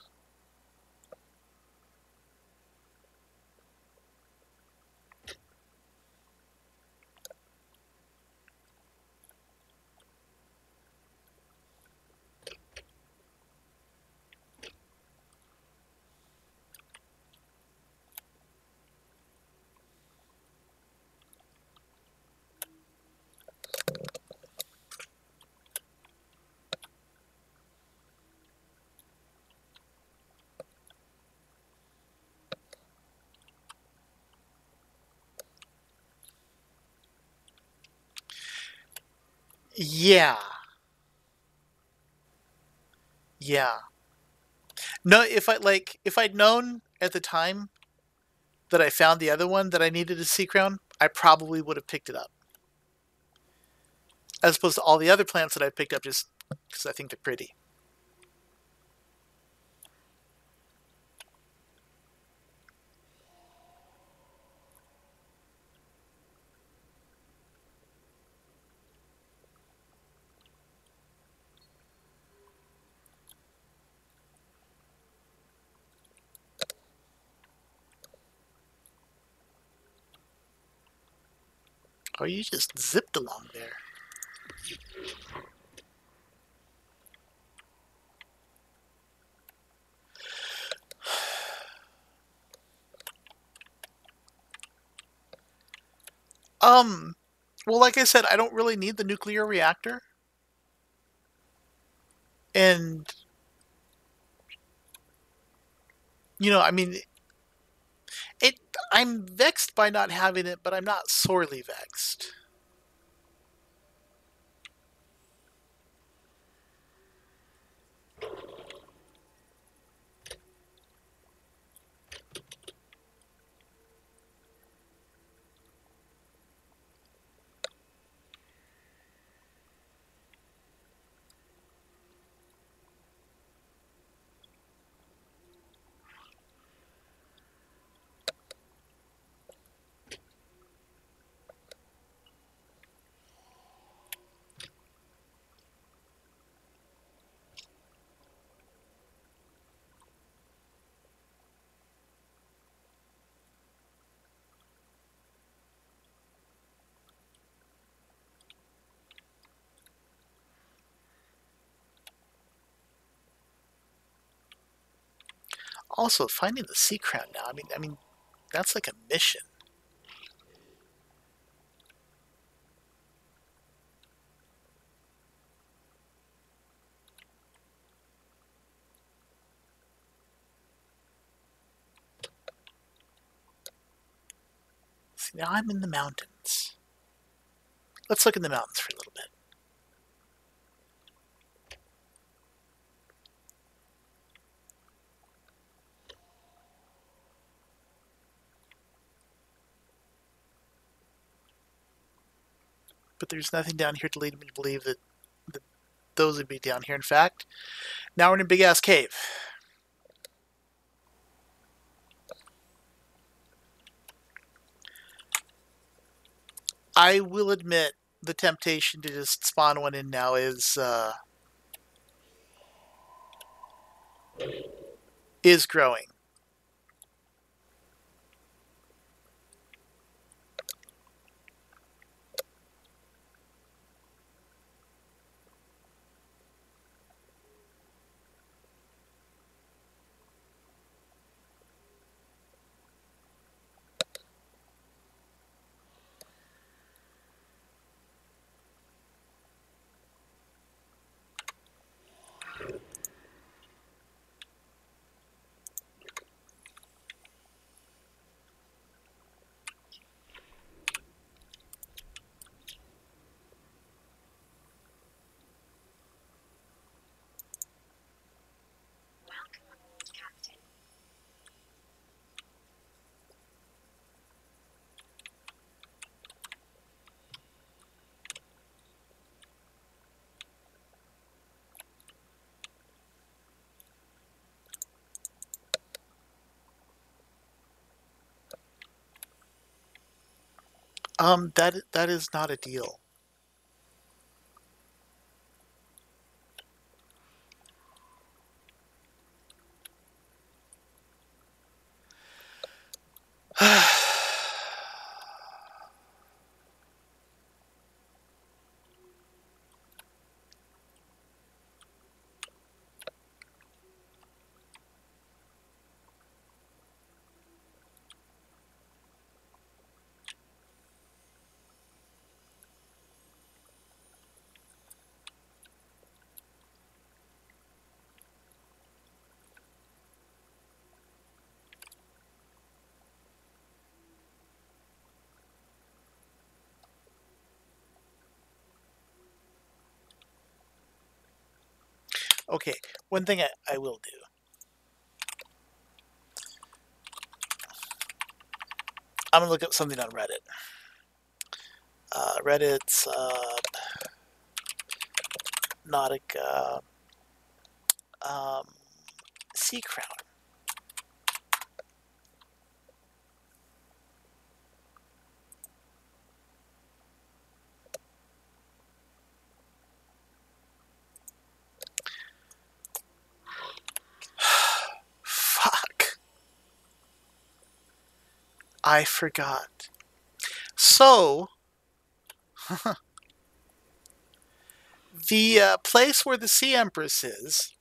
Yeah. Yeah. No, if I'd known at the time that I found the other one that I needed a sea crown, I probably would have picked it up. As opposed to all the other plants that I picked up just because I think they're pretty. Oh, you just zipped along there. Well, like I said, I don't really need the nuclear reactor. And, I mean, it. I'm vexed by not having it, but I'm not sorely vexed. Also, finding the sea crown now. I mean, that's like a mission. See, now I'm in the mountains. Let's look in the mountains for a little bit. But there's nothing down here to lead me to believe that those would be down here, in fact. Now we're in a big-ass cave. I will admit the temptation to just spawn one in now is growing. That is not a deal. Okay, one thing I will do. I'm gonna look up something on Reddit. Reddit's Nautica Sea Crown. Fuck. I forgot. So, the place where the Sea Empress is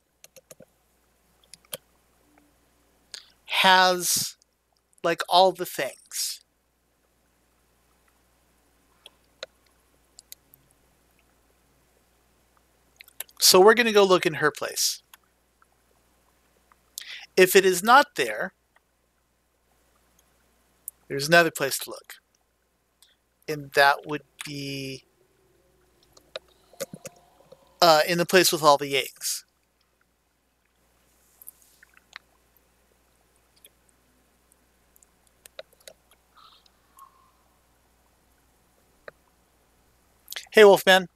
has, like, all the things. So we're going to go look in her place. If it is not there, there's another place to look. And that would be in the place with all the eggs. Hey, Wolfman.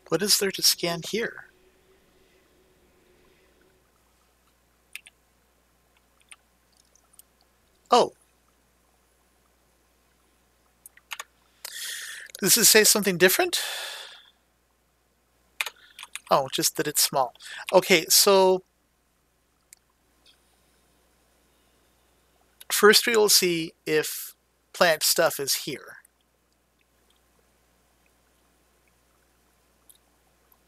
What is there to scan here? Oh. Does this say something different? Oh, just that it's small. Okay, so first we will see if plant stuff is here.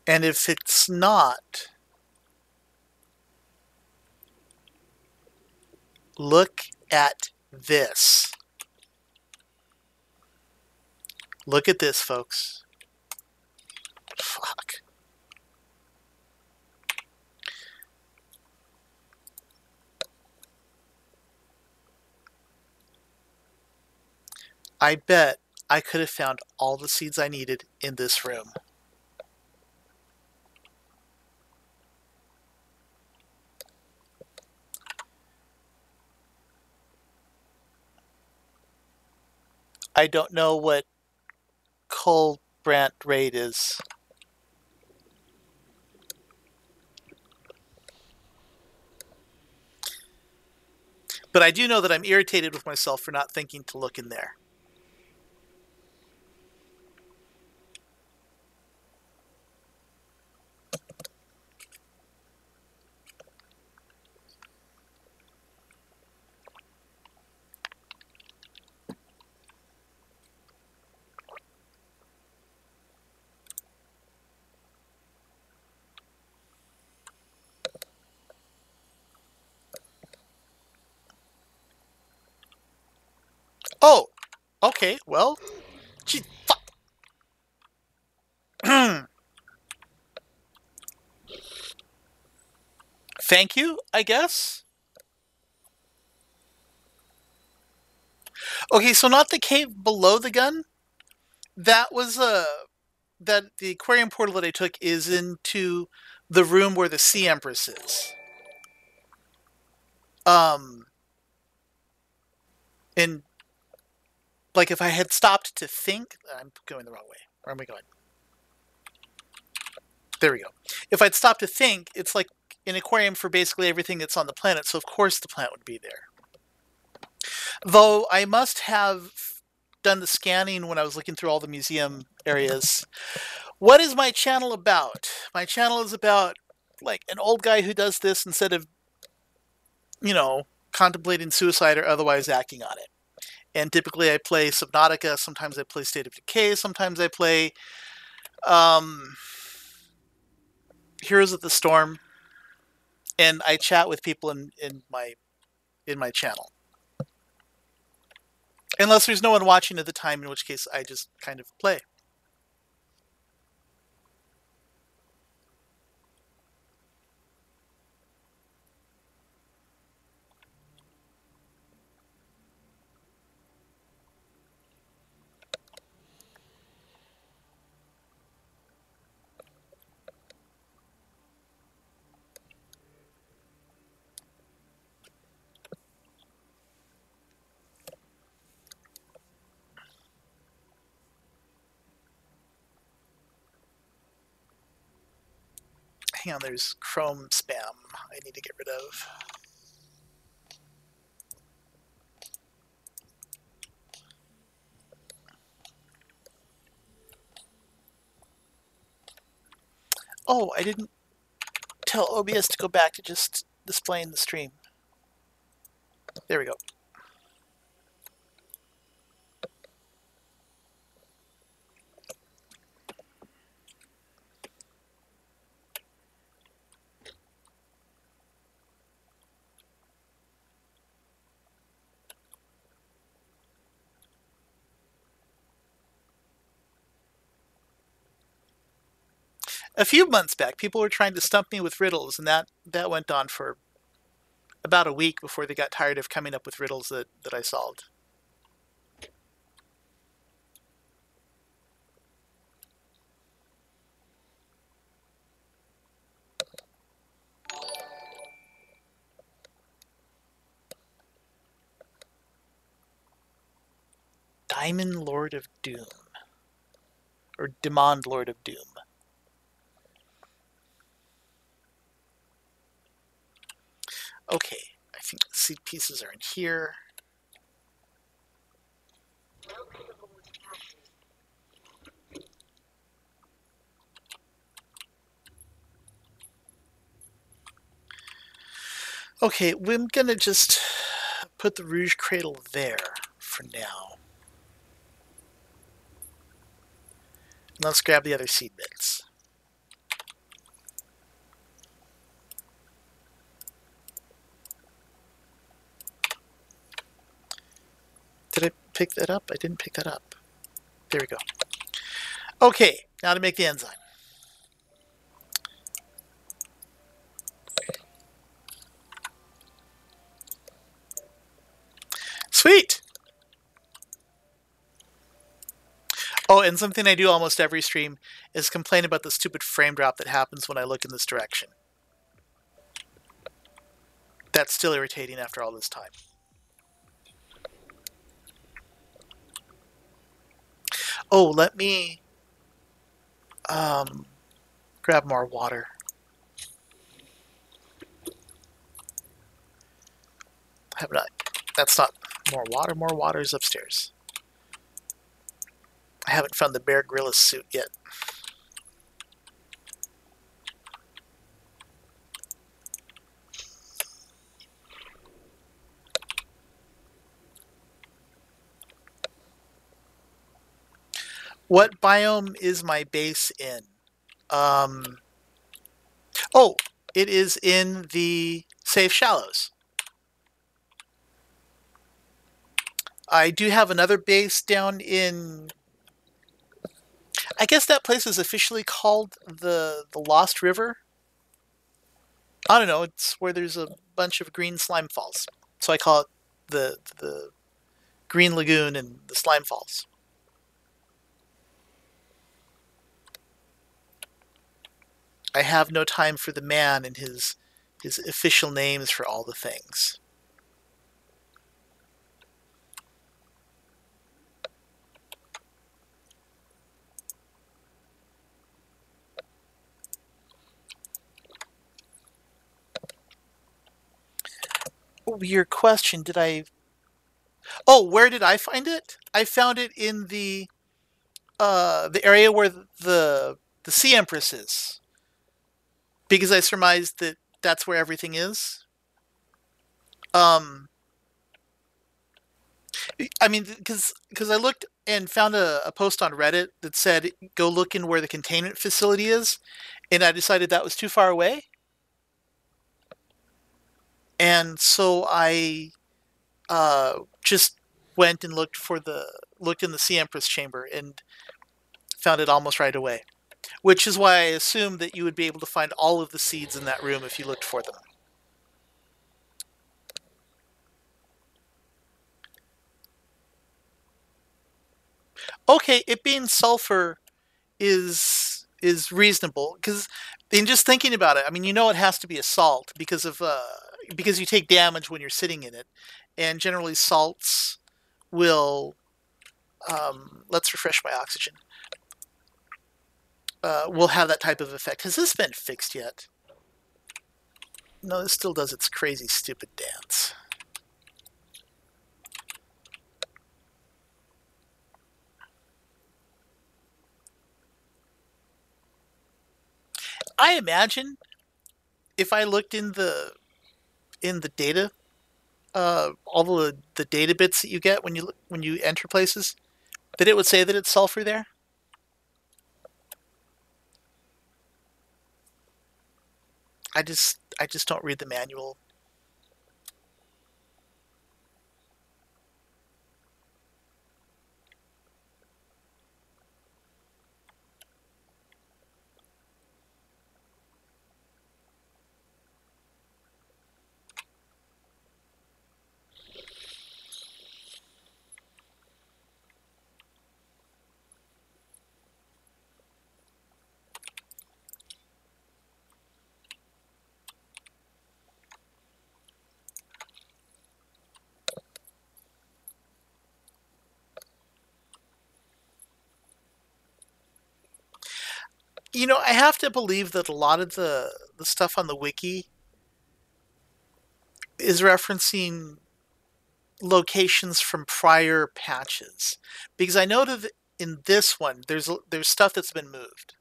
And if it's not, look at this. Look at this, folks. Fuck. I bet I could have found all the seeds I needed in this room. I don't know what coal brant rate is. But I do know that I'm irritated with myself for not thinking to look in there. Oh, okay, well, gee, fuck. Thank you, I guess. Okay, so not the cave below the gun. That was that the aquarium portal that I took is into the room where the Sea Empress is. Um, and like if I had stopped to think, I'm going the wrong way. Where am I going? There we go. If I'd stopped to think, it's like an aquarium for basically everything that's on the planet, so of course the plant would be there. Though I must have done the scanning when I was looking through all the museum areas. What is my channel about? My channel is about like an old guy who does this instead of, you know, contemplating suicide or otherwise acting on it. And typically I play Subnautica, sometimes I play State of Decay, sometimes I play Heroes of the Storm, and I chat with people in my channel. Unless there's no one watching at the time, in which case I just kind of play. Hang on, there's Chrome spam I need to get rid of. Oh, I didn't tell OBS to go back to just displaying the stream. There we go. A few months back, people were trying to stump me with riddles, and that went on for about a week before they got tired of coming up with riddles that I solved. Diamond Lord of Doom. Or Demond Lord of Doom. Okay, I think the seed pieces are in here. Okay, I'm gonna just put the Rouge Cradle there for now. And let's grab the other seed bits. Did I pick that up? I didn't pick that up. There we go. Okay, now to make the enzyme. Sweet! Oh, and something I do almost every stream is complain about the stupid frame drop that happens when I look in this direction. That's still irritating after all this time. Oh, let me grab more water. Have not. That's not more water. More water is upstairs. I haven't found the Bear Grylls suit yet. What biome is my base in? Oh, it is in the Safe Shallows. I do have another base down in... I guess that place is officially called the Lost River. I don't know, it's where there's a bunch of green slime falls. So I call it the Green Lagoon and the Slime Falls. I have no time for the man and his official names for all the things. Your question, did I... Oh, where did I find it? I found it in the area where the Sea Empress is. Because I surmised that that's where everything is. I mean, because I looked and found a post on Reddit that said, go look in where the containment facility is, and I decided that was too far away. And so I just went and looked in the Sea Empress chamber and found it almost right away. Which is why I assumed that you would be able to find all of the seeds in that room if you looked for them. Okay, it being sulfur is reasonable because in just thinking about it, I mean, you know, it has to be a salt because you take damage when you're sitting in it, and generally salts will let's refresh my oxygen. Will have that type of effect. Has this been fixed yet? No, this still does its crazy, stupid dance. I imagine if I looked in the data, all the data bits that you get when you enter places, that it would say that it's sulfur there. I just don't read the manual. You know, I have to believe that a lot of the stuff on the wiki is referencing locations from prior patches, because I know that in this one there's stuff that's been moved.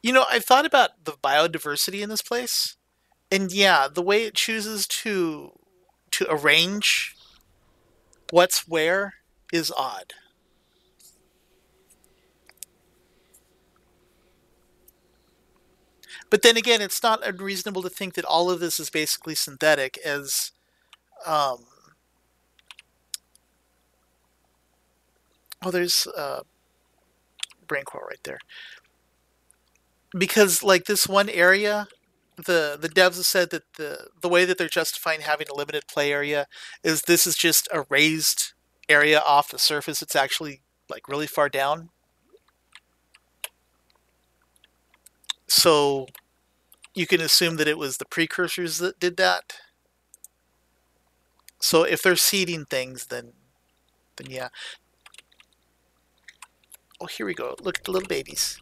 You know, I've thought about the biodiversity in this place, and yeah, the way it chooses to arrange what's where is odd. But then again, it's not unreasonable to think that all of this is basically synthetic, as um, oh, there's brain core right there. Because like this one area, the devs have said that the way that they're justifying having a limited play area is this is just a raised area off the surface. It's actually like really far down. So you can assume that it was the precursors that did that. So if they're seeding things, then yeah. Oh, here we go. Look at the little babies.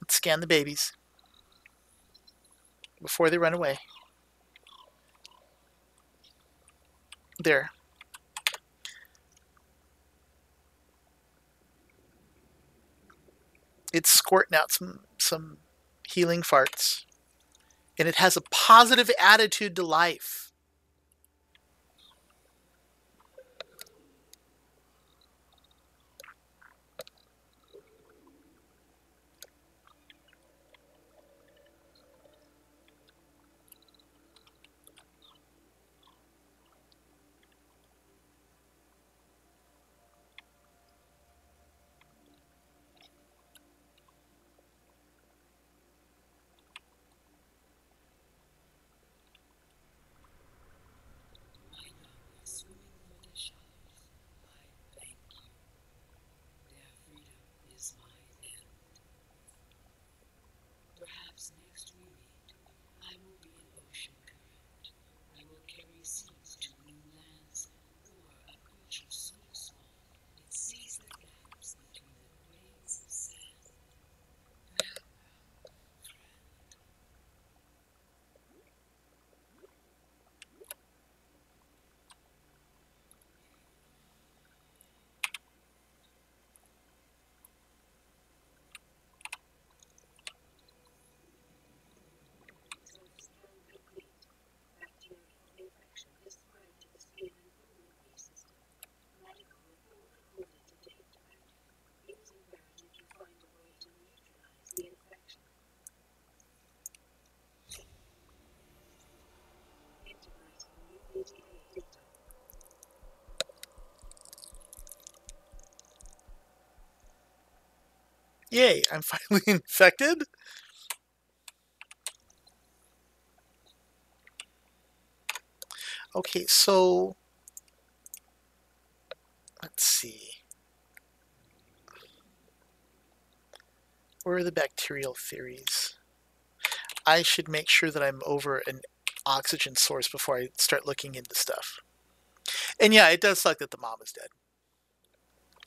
Let's scan the babies before they run away. There. It's squirting out some healing farts. And it has a positive attitude to life. Yay, I'm finally infected? Okay, so let's see. Where are the bacterial theories? I should make sure that I'm over an oxygen source before I start looking into stuff. And yeah, it does suck that the mom is dead.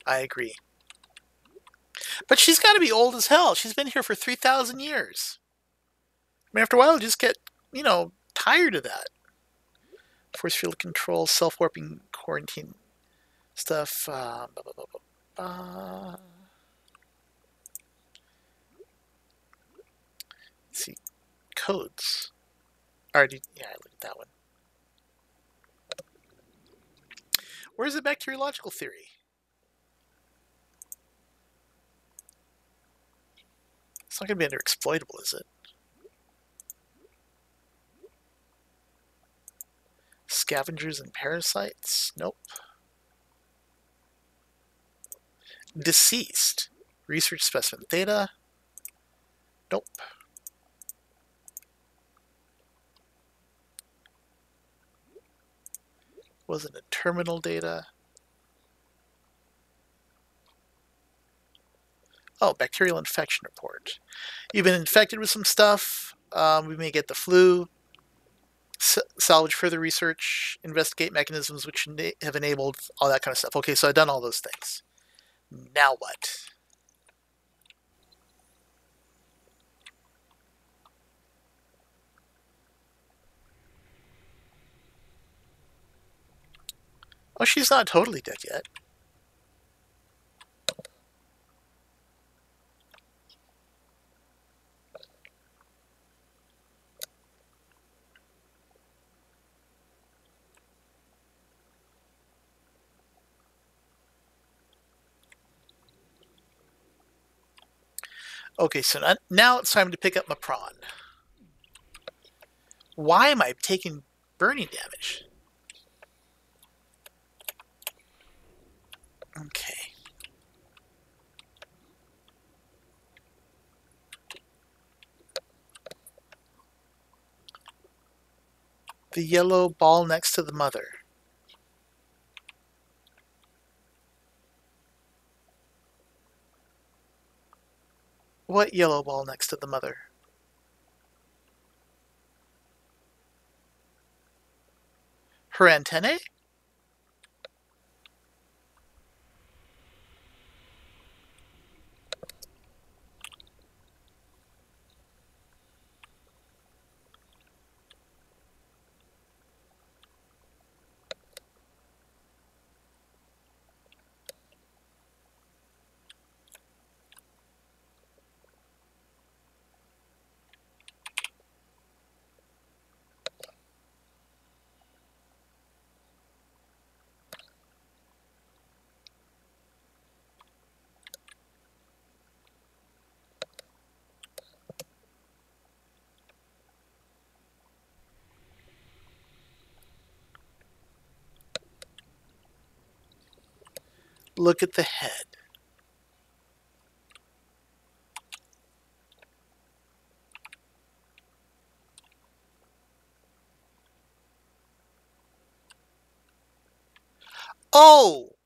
I agree. But she's got to be old as hell. She's been here for 3,000 years. I mean, after a while, you just get, tired of that. Force field control, self warping quarantine stuff. Let's see. Codes. Already, yeah, I looked at that one. Where's the bacteriological theory? It's not going to be under exploitable, is it? Scavengers and parasites? Nope. Deceased. Research specimen theta? Nope. Wasn't it terminal data? Oh, bacterial infection report. You've been infected with some stuff. We may get the flu. Salvage further research, investigate mechanisms which have enabled all that kind of stuff. Okay, so I've done all those things. Now what? Oh, she's not totally dead yet. Okay, so now it's time to pick up my prawn. Why am I taking burning damage? Okay. The yellow ball next to the mother. What yellow ball next to the mother? Her antennae? Look at the head. Oh!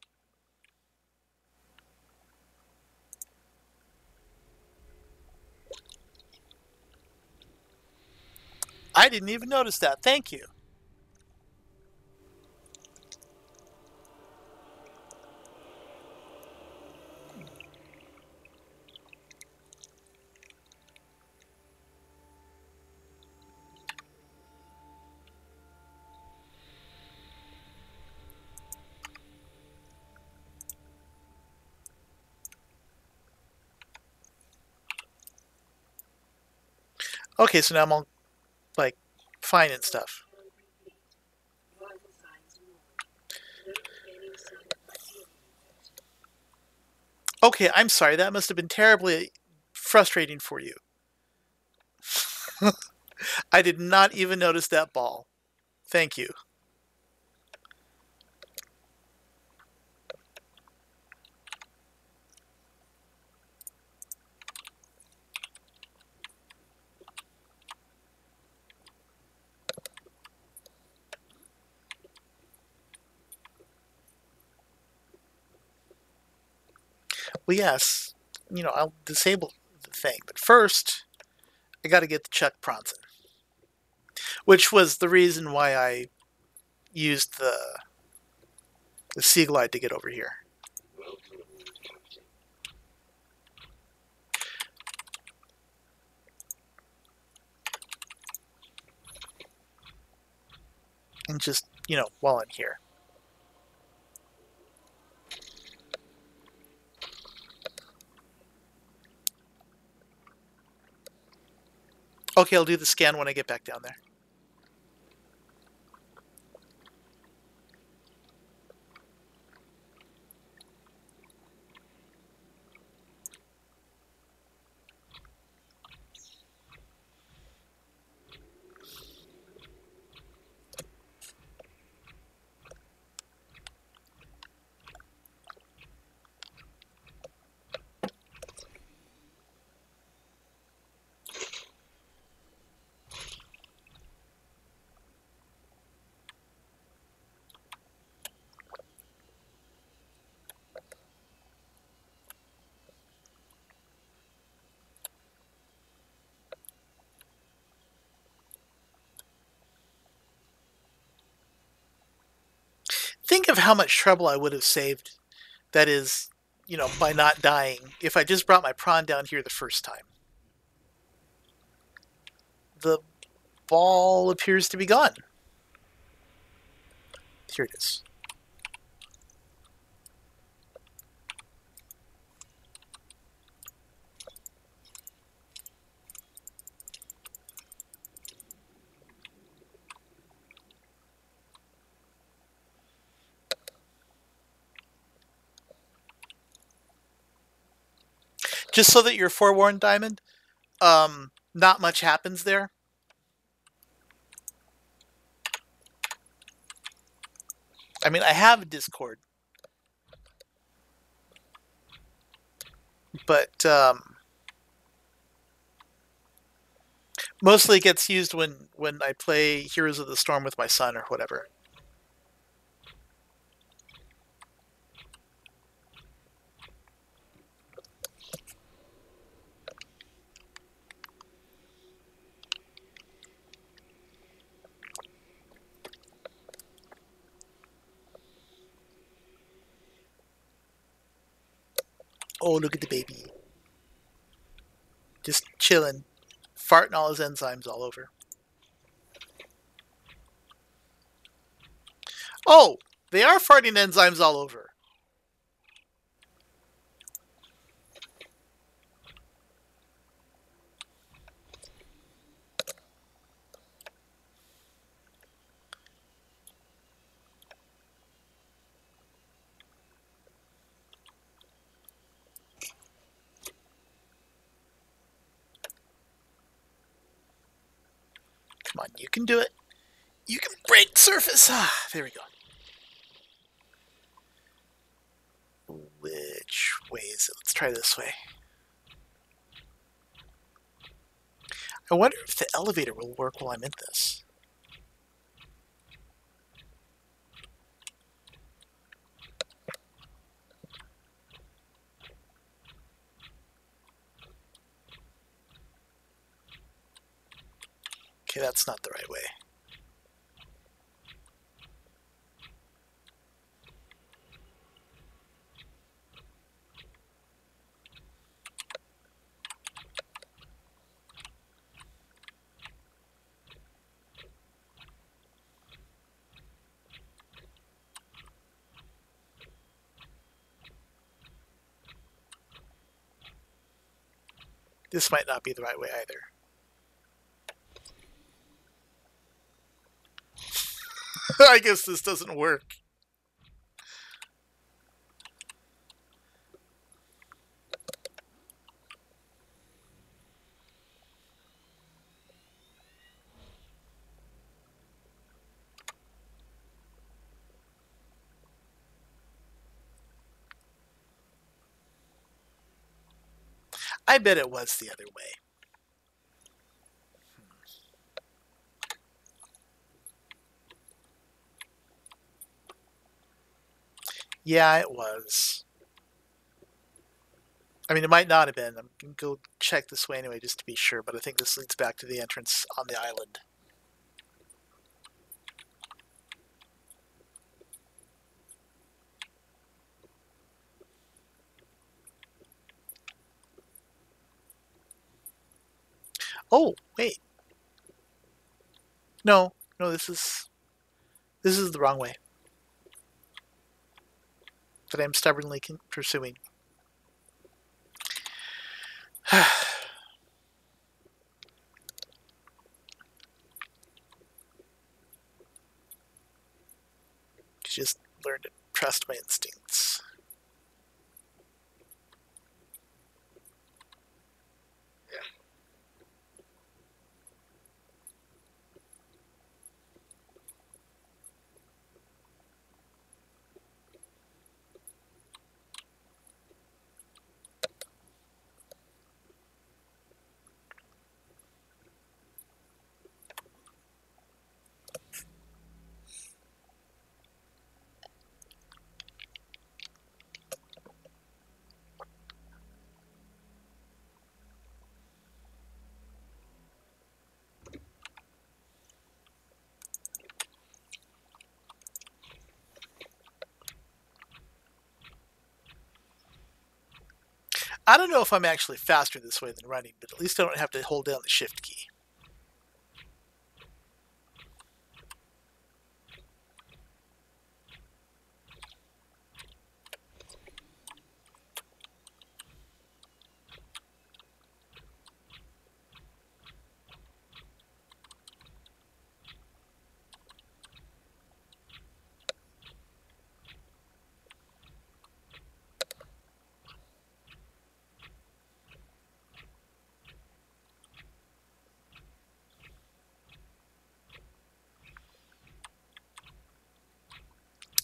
I didn't even notice that. Thank you. Okay, so now I'm all, like, fine and stuff. Okay, I'm sorry. That must have been terribly frustrating for you. I did not even notice that ball. Thank you. Well, yes, I'll disable the thing. But first, I got to get the Chuck Bronson, which was the reason why I used the Sea Glide to get over here. And just, while I'm here. Okay, I'll do the scan when I get back down there. think of how much trouble I would have saved. That is, by not dying if I just brought my prawn down here the first time. The ball appears to be gone. Here it is. Just so that you're forewarned, Diamond, not much happens there. I mean, I have a Discord, but mostly it gets used when I play Heroes of the Storm with my son or whatever. Oh, look at the baby. Just chilling. Farting all his enzymes all over. Oh, they are farting enzymes all over. Come on, you can do it. You can break surface. Ah, there we go. Which way is it? Let's try this way. I wonder if the elevator will work while I'm in this. Okay, that's not the right way. This might not be the right way either. I guess this doesn't work. I bet it was the other way. Yeah, it was. I mean, it might not have been. I'm going to go check this way anyway just to be sure, but I think this leads back to the entrance on the island. Oh, wait. No, this is the wrong way that I'm stubbornly pursuing. Just learn to trust my instincts. I don't know if I'm actually faster this way than running, but at least I don't have to hold down the shift key.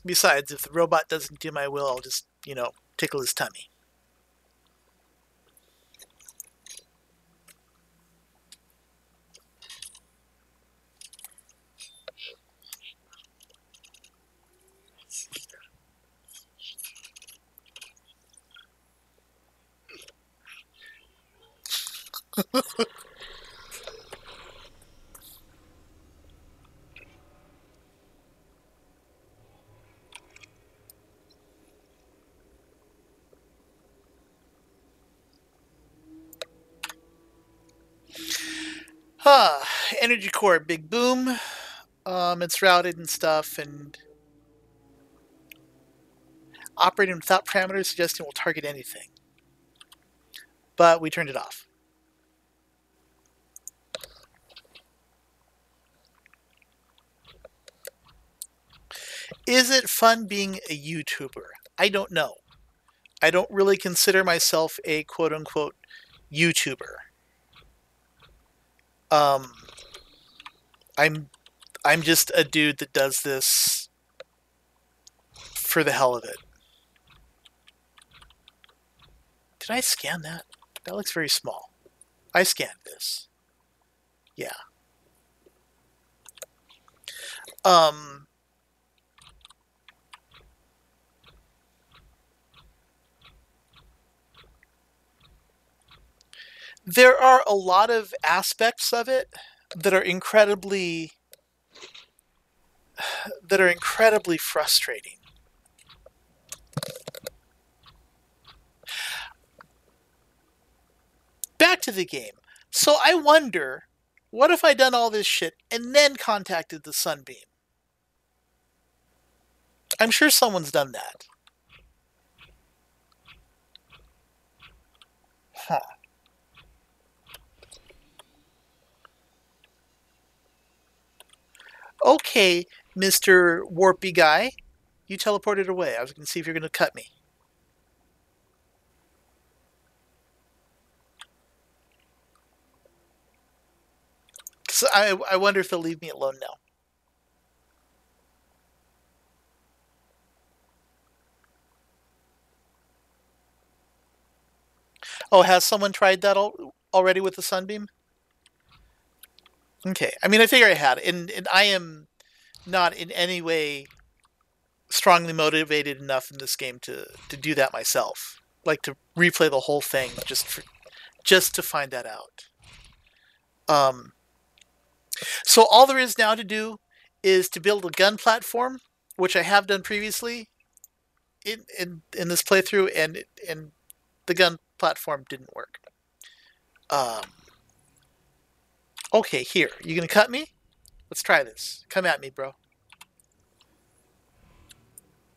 Besides, if the robot doesn't do my will, I'll just, tickle his tummy. Huh. Energy core, big boom. It's routed and stuff, and operating without parameters suggesting we'll target anything. But we turned it off. Is it fun being a YouTuber? I don't know. I don't really consider myself a quote-unquote YouTuber. Um, I'm just a dude that does this for the hell of it. Did I scan that? That looks very small. I scanned this. Yeah. There are a lot of aspects of it that are incredibly frustrating. Back to the game. So I wonder, what if I done all this shit and then contacted the Sunbeam? I'm sure someone's done that. Huh. Okay, Mr. Warpy Guy. You teleported away. I was going to see if you're going to cut me. So I wonder if they'll leave me alone now. Oh, has someone tried that already with the Sunbeam? Okay. I mean, I figure I had. And I am not in any way strongly motivated enough in this game to do that myself. Like to replay the whole thing just to find that out. So all there is now to do is to build a gun platform, which I have done previously in this playthrough, and the gun platform didn't work. Okay, here. You gonna cut me? Let's try this. Come at me, bro.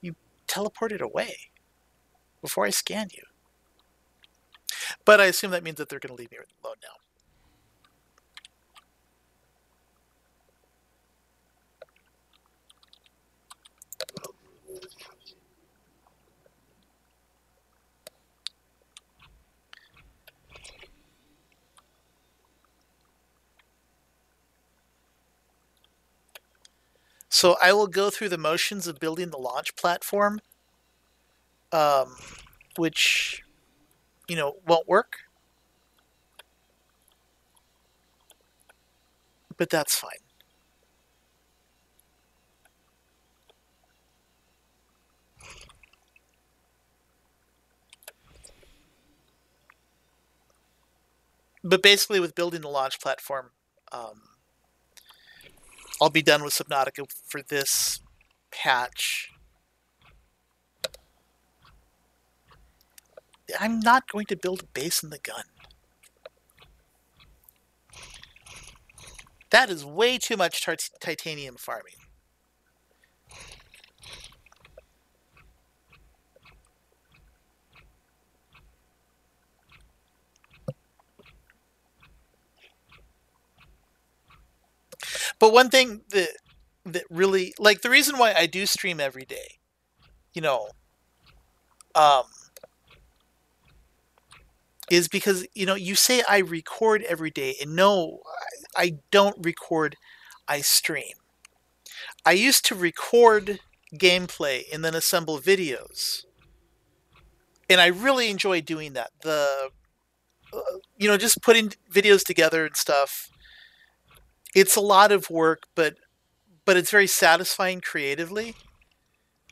You teleported away before I scanned you. But I assume that means that they're gonna leave me alone now. So I will go through the motions of building the launch platform, which, won't work. But that's fine. But basically, with building the launch platform, I'll be done with Subnautica for this patch. I'm not going to build a base in the gun. That is way too much titanium farming. But one thing that really, like, the reason why I do stream every day, you know, um, is because, you say I record every day, and no, I don't record, I stream. I used to record gameplay and then assemble videos, and I really enjoy doing that. Just putting videos together and stuff. It's a lot of work, but it's very satisfying creatively.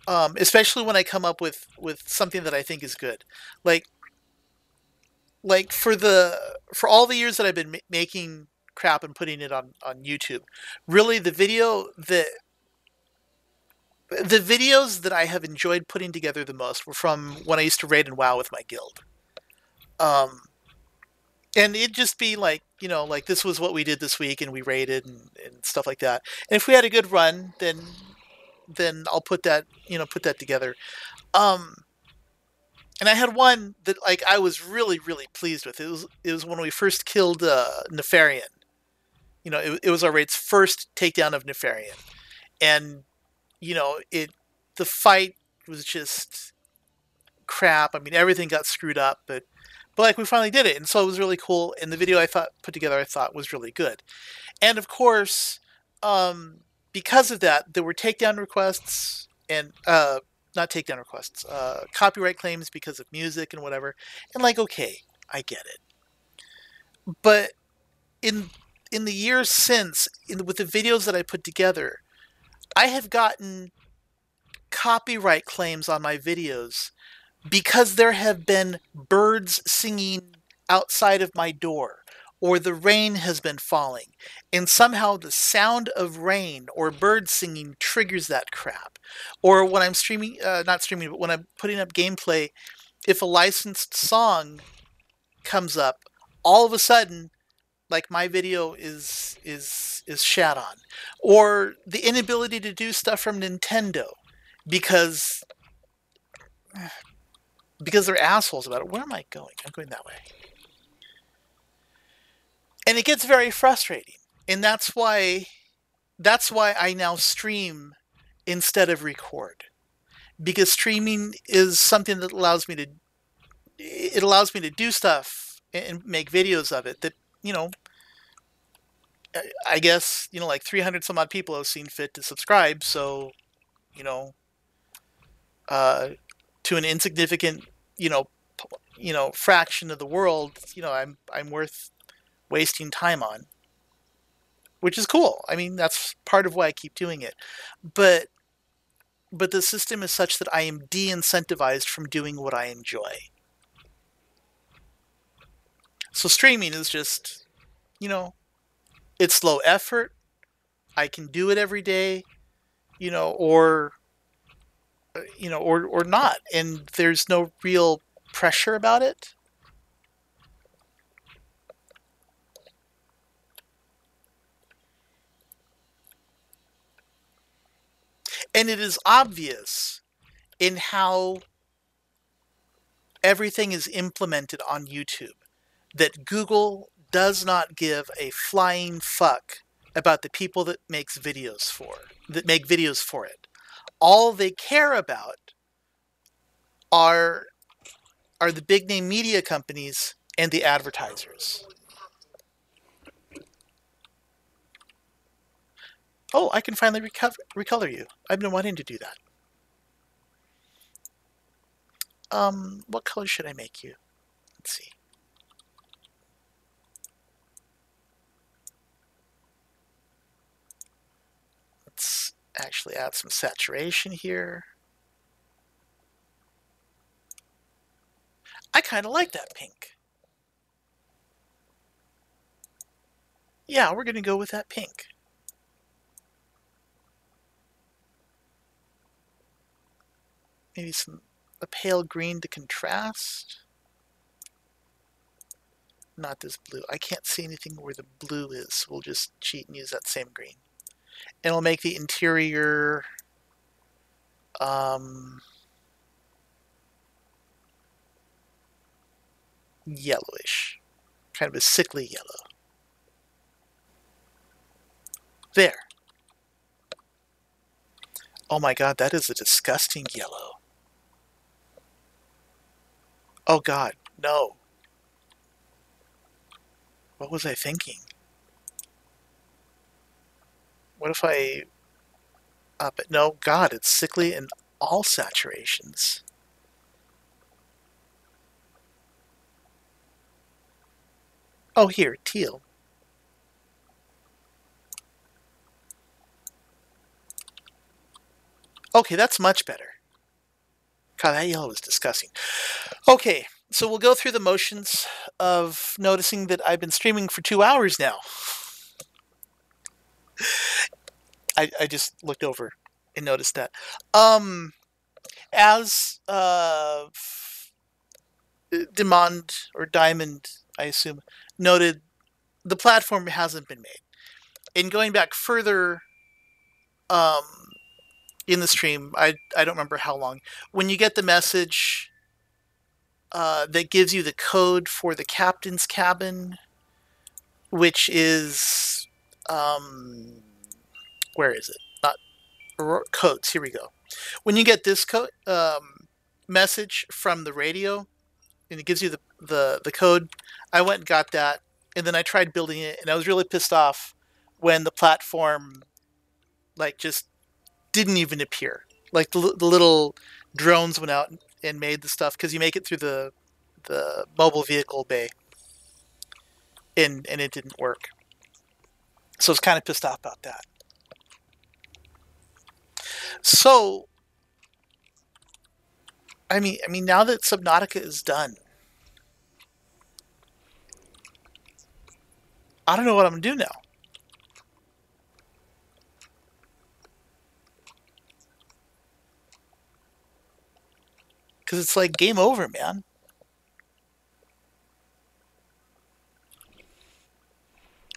Especially when I come up with something that I think is good. Like like for all the years that I've been making crap and putting it on YouTube, really the videos that I have enjoyed putting together the most were from when I used to raid and WoW with my guild. Um, and it'd just be like, like, this was what we did this week, and we raided and stuff like that. And if we had a good run, then I'll put that together. Um, and I had one that, like, I was really really pleased with. It was when we first killed Nefarian. It was our raid's first takedown of Nefarian, and it the fight was just crap. I mean, everything got screwed up, but like, we finally did it, and so it was really cool. And the video I put together, I thought was really good. And of course, because of that, there were takedown requests and not takedown requests, copyright claims because of music and whatever. And, like, okay, I get it. But in in the years since, with the videos that I put together, I have gotten copyright claims on my videos because there have been birds singing outside of my door, or the rain has been falling, and somehow the sound of rain or birds singing triggers that crap. Or when I'm streaming, not streaming, but when I'm putting up gameplay, if a licensed song comes up, all of a sudden, like, my video is shat on. Or the inability to do stuff from Nintendo because they're assholes about it. Where am I going? I'm going that way. And it gets very frustrating. And that's why I now stream instead of record. Because streaming is something that allows me to do stuff and make videos of it that, I guess, like, 300 some odd people have seen fit to subscribe. So, you know, uh, to an insignificant, fraction of the world, I'm worth wasting time on, which is cool. I mean, that's part of why I keep doing it. But the system is such that I am de-incentivized from doing what I enjoy. So streaming is just, it's low effort. I can do it every day, or not, and there's no real pressure about it. And it is obvious in how everything is implemented on YouTube that Google does not give a flying fuck about the people that make videos for it. All they care about are the big name media companies and the advertisers. Oh, I can finally recolor you. I've been wanting to do that. What color should I make you? Let's see. Let's actually add some saturation here. I kind of like that pink. Yeah, we're going to go with that pink. Maybe a pale green to contrast. Not this blue. I can't see anything where the blue is. We'll just cheat and use that same green. And we'll make the interior yellowish. Kind of a sickly yellow. There. Oh my god, that is a disgusting yellow. Oh god, no. What was I thinking? What if I up it? No, god, it's sickly in all saturations. Oh, here, teal. Okay, that's much better. God, that yellow is disgusting. Okay, so we'll go through the motions of noticing that I've been streaming for 2 hours now. I just looked over and noticed that. As Demand or Diamond, I assume, noted, the platform hasn't been made. And going back further in the stream, I don't remember how long, when you get the message that gives you the code for the captain's cabin, which is where is it? Not codes. Here we go. When you get this code message from the radio, and it gives you the code, I went and got that, and then I tried building it, and I was really pissed off when the platform like just didn't even appear. Like the little drones went out and made the stuff, because you make it through the mobile vehicle bay, and it didn't work. So I was kind of pissed off about that. So, I mean, now that Subnautica is done, I don't know what I'm gonna do now. Because it's like game over, man.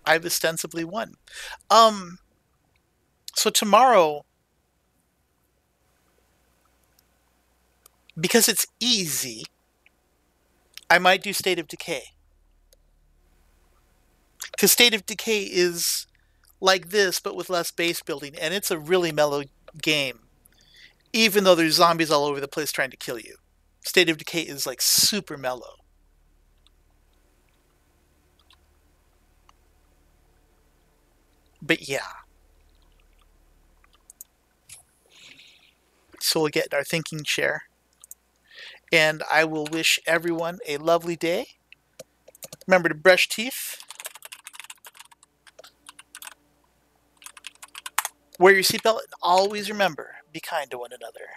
I've ostensibly won. So tomorrow, because it's easy, I might do State of Decay. Because State of Decay is like this, but with less base building, and it's a really mellow game, even though there's zombies all over the place trying to kill you. State of Decay is like super mellow. But yeah. So we'll get our thinking chair. And I will wish everyone a lovely day. Remember to brush teeth. Wear your seatbelt, and always remember, be kind to one another.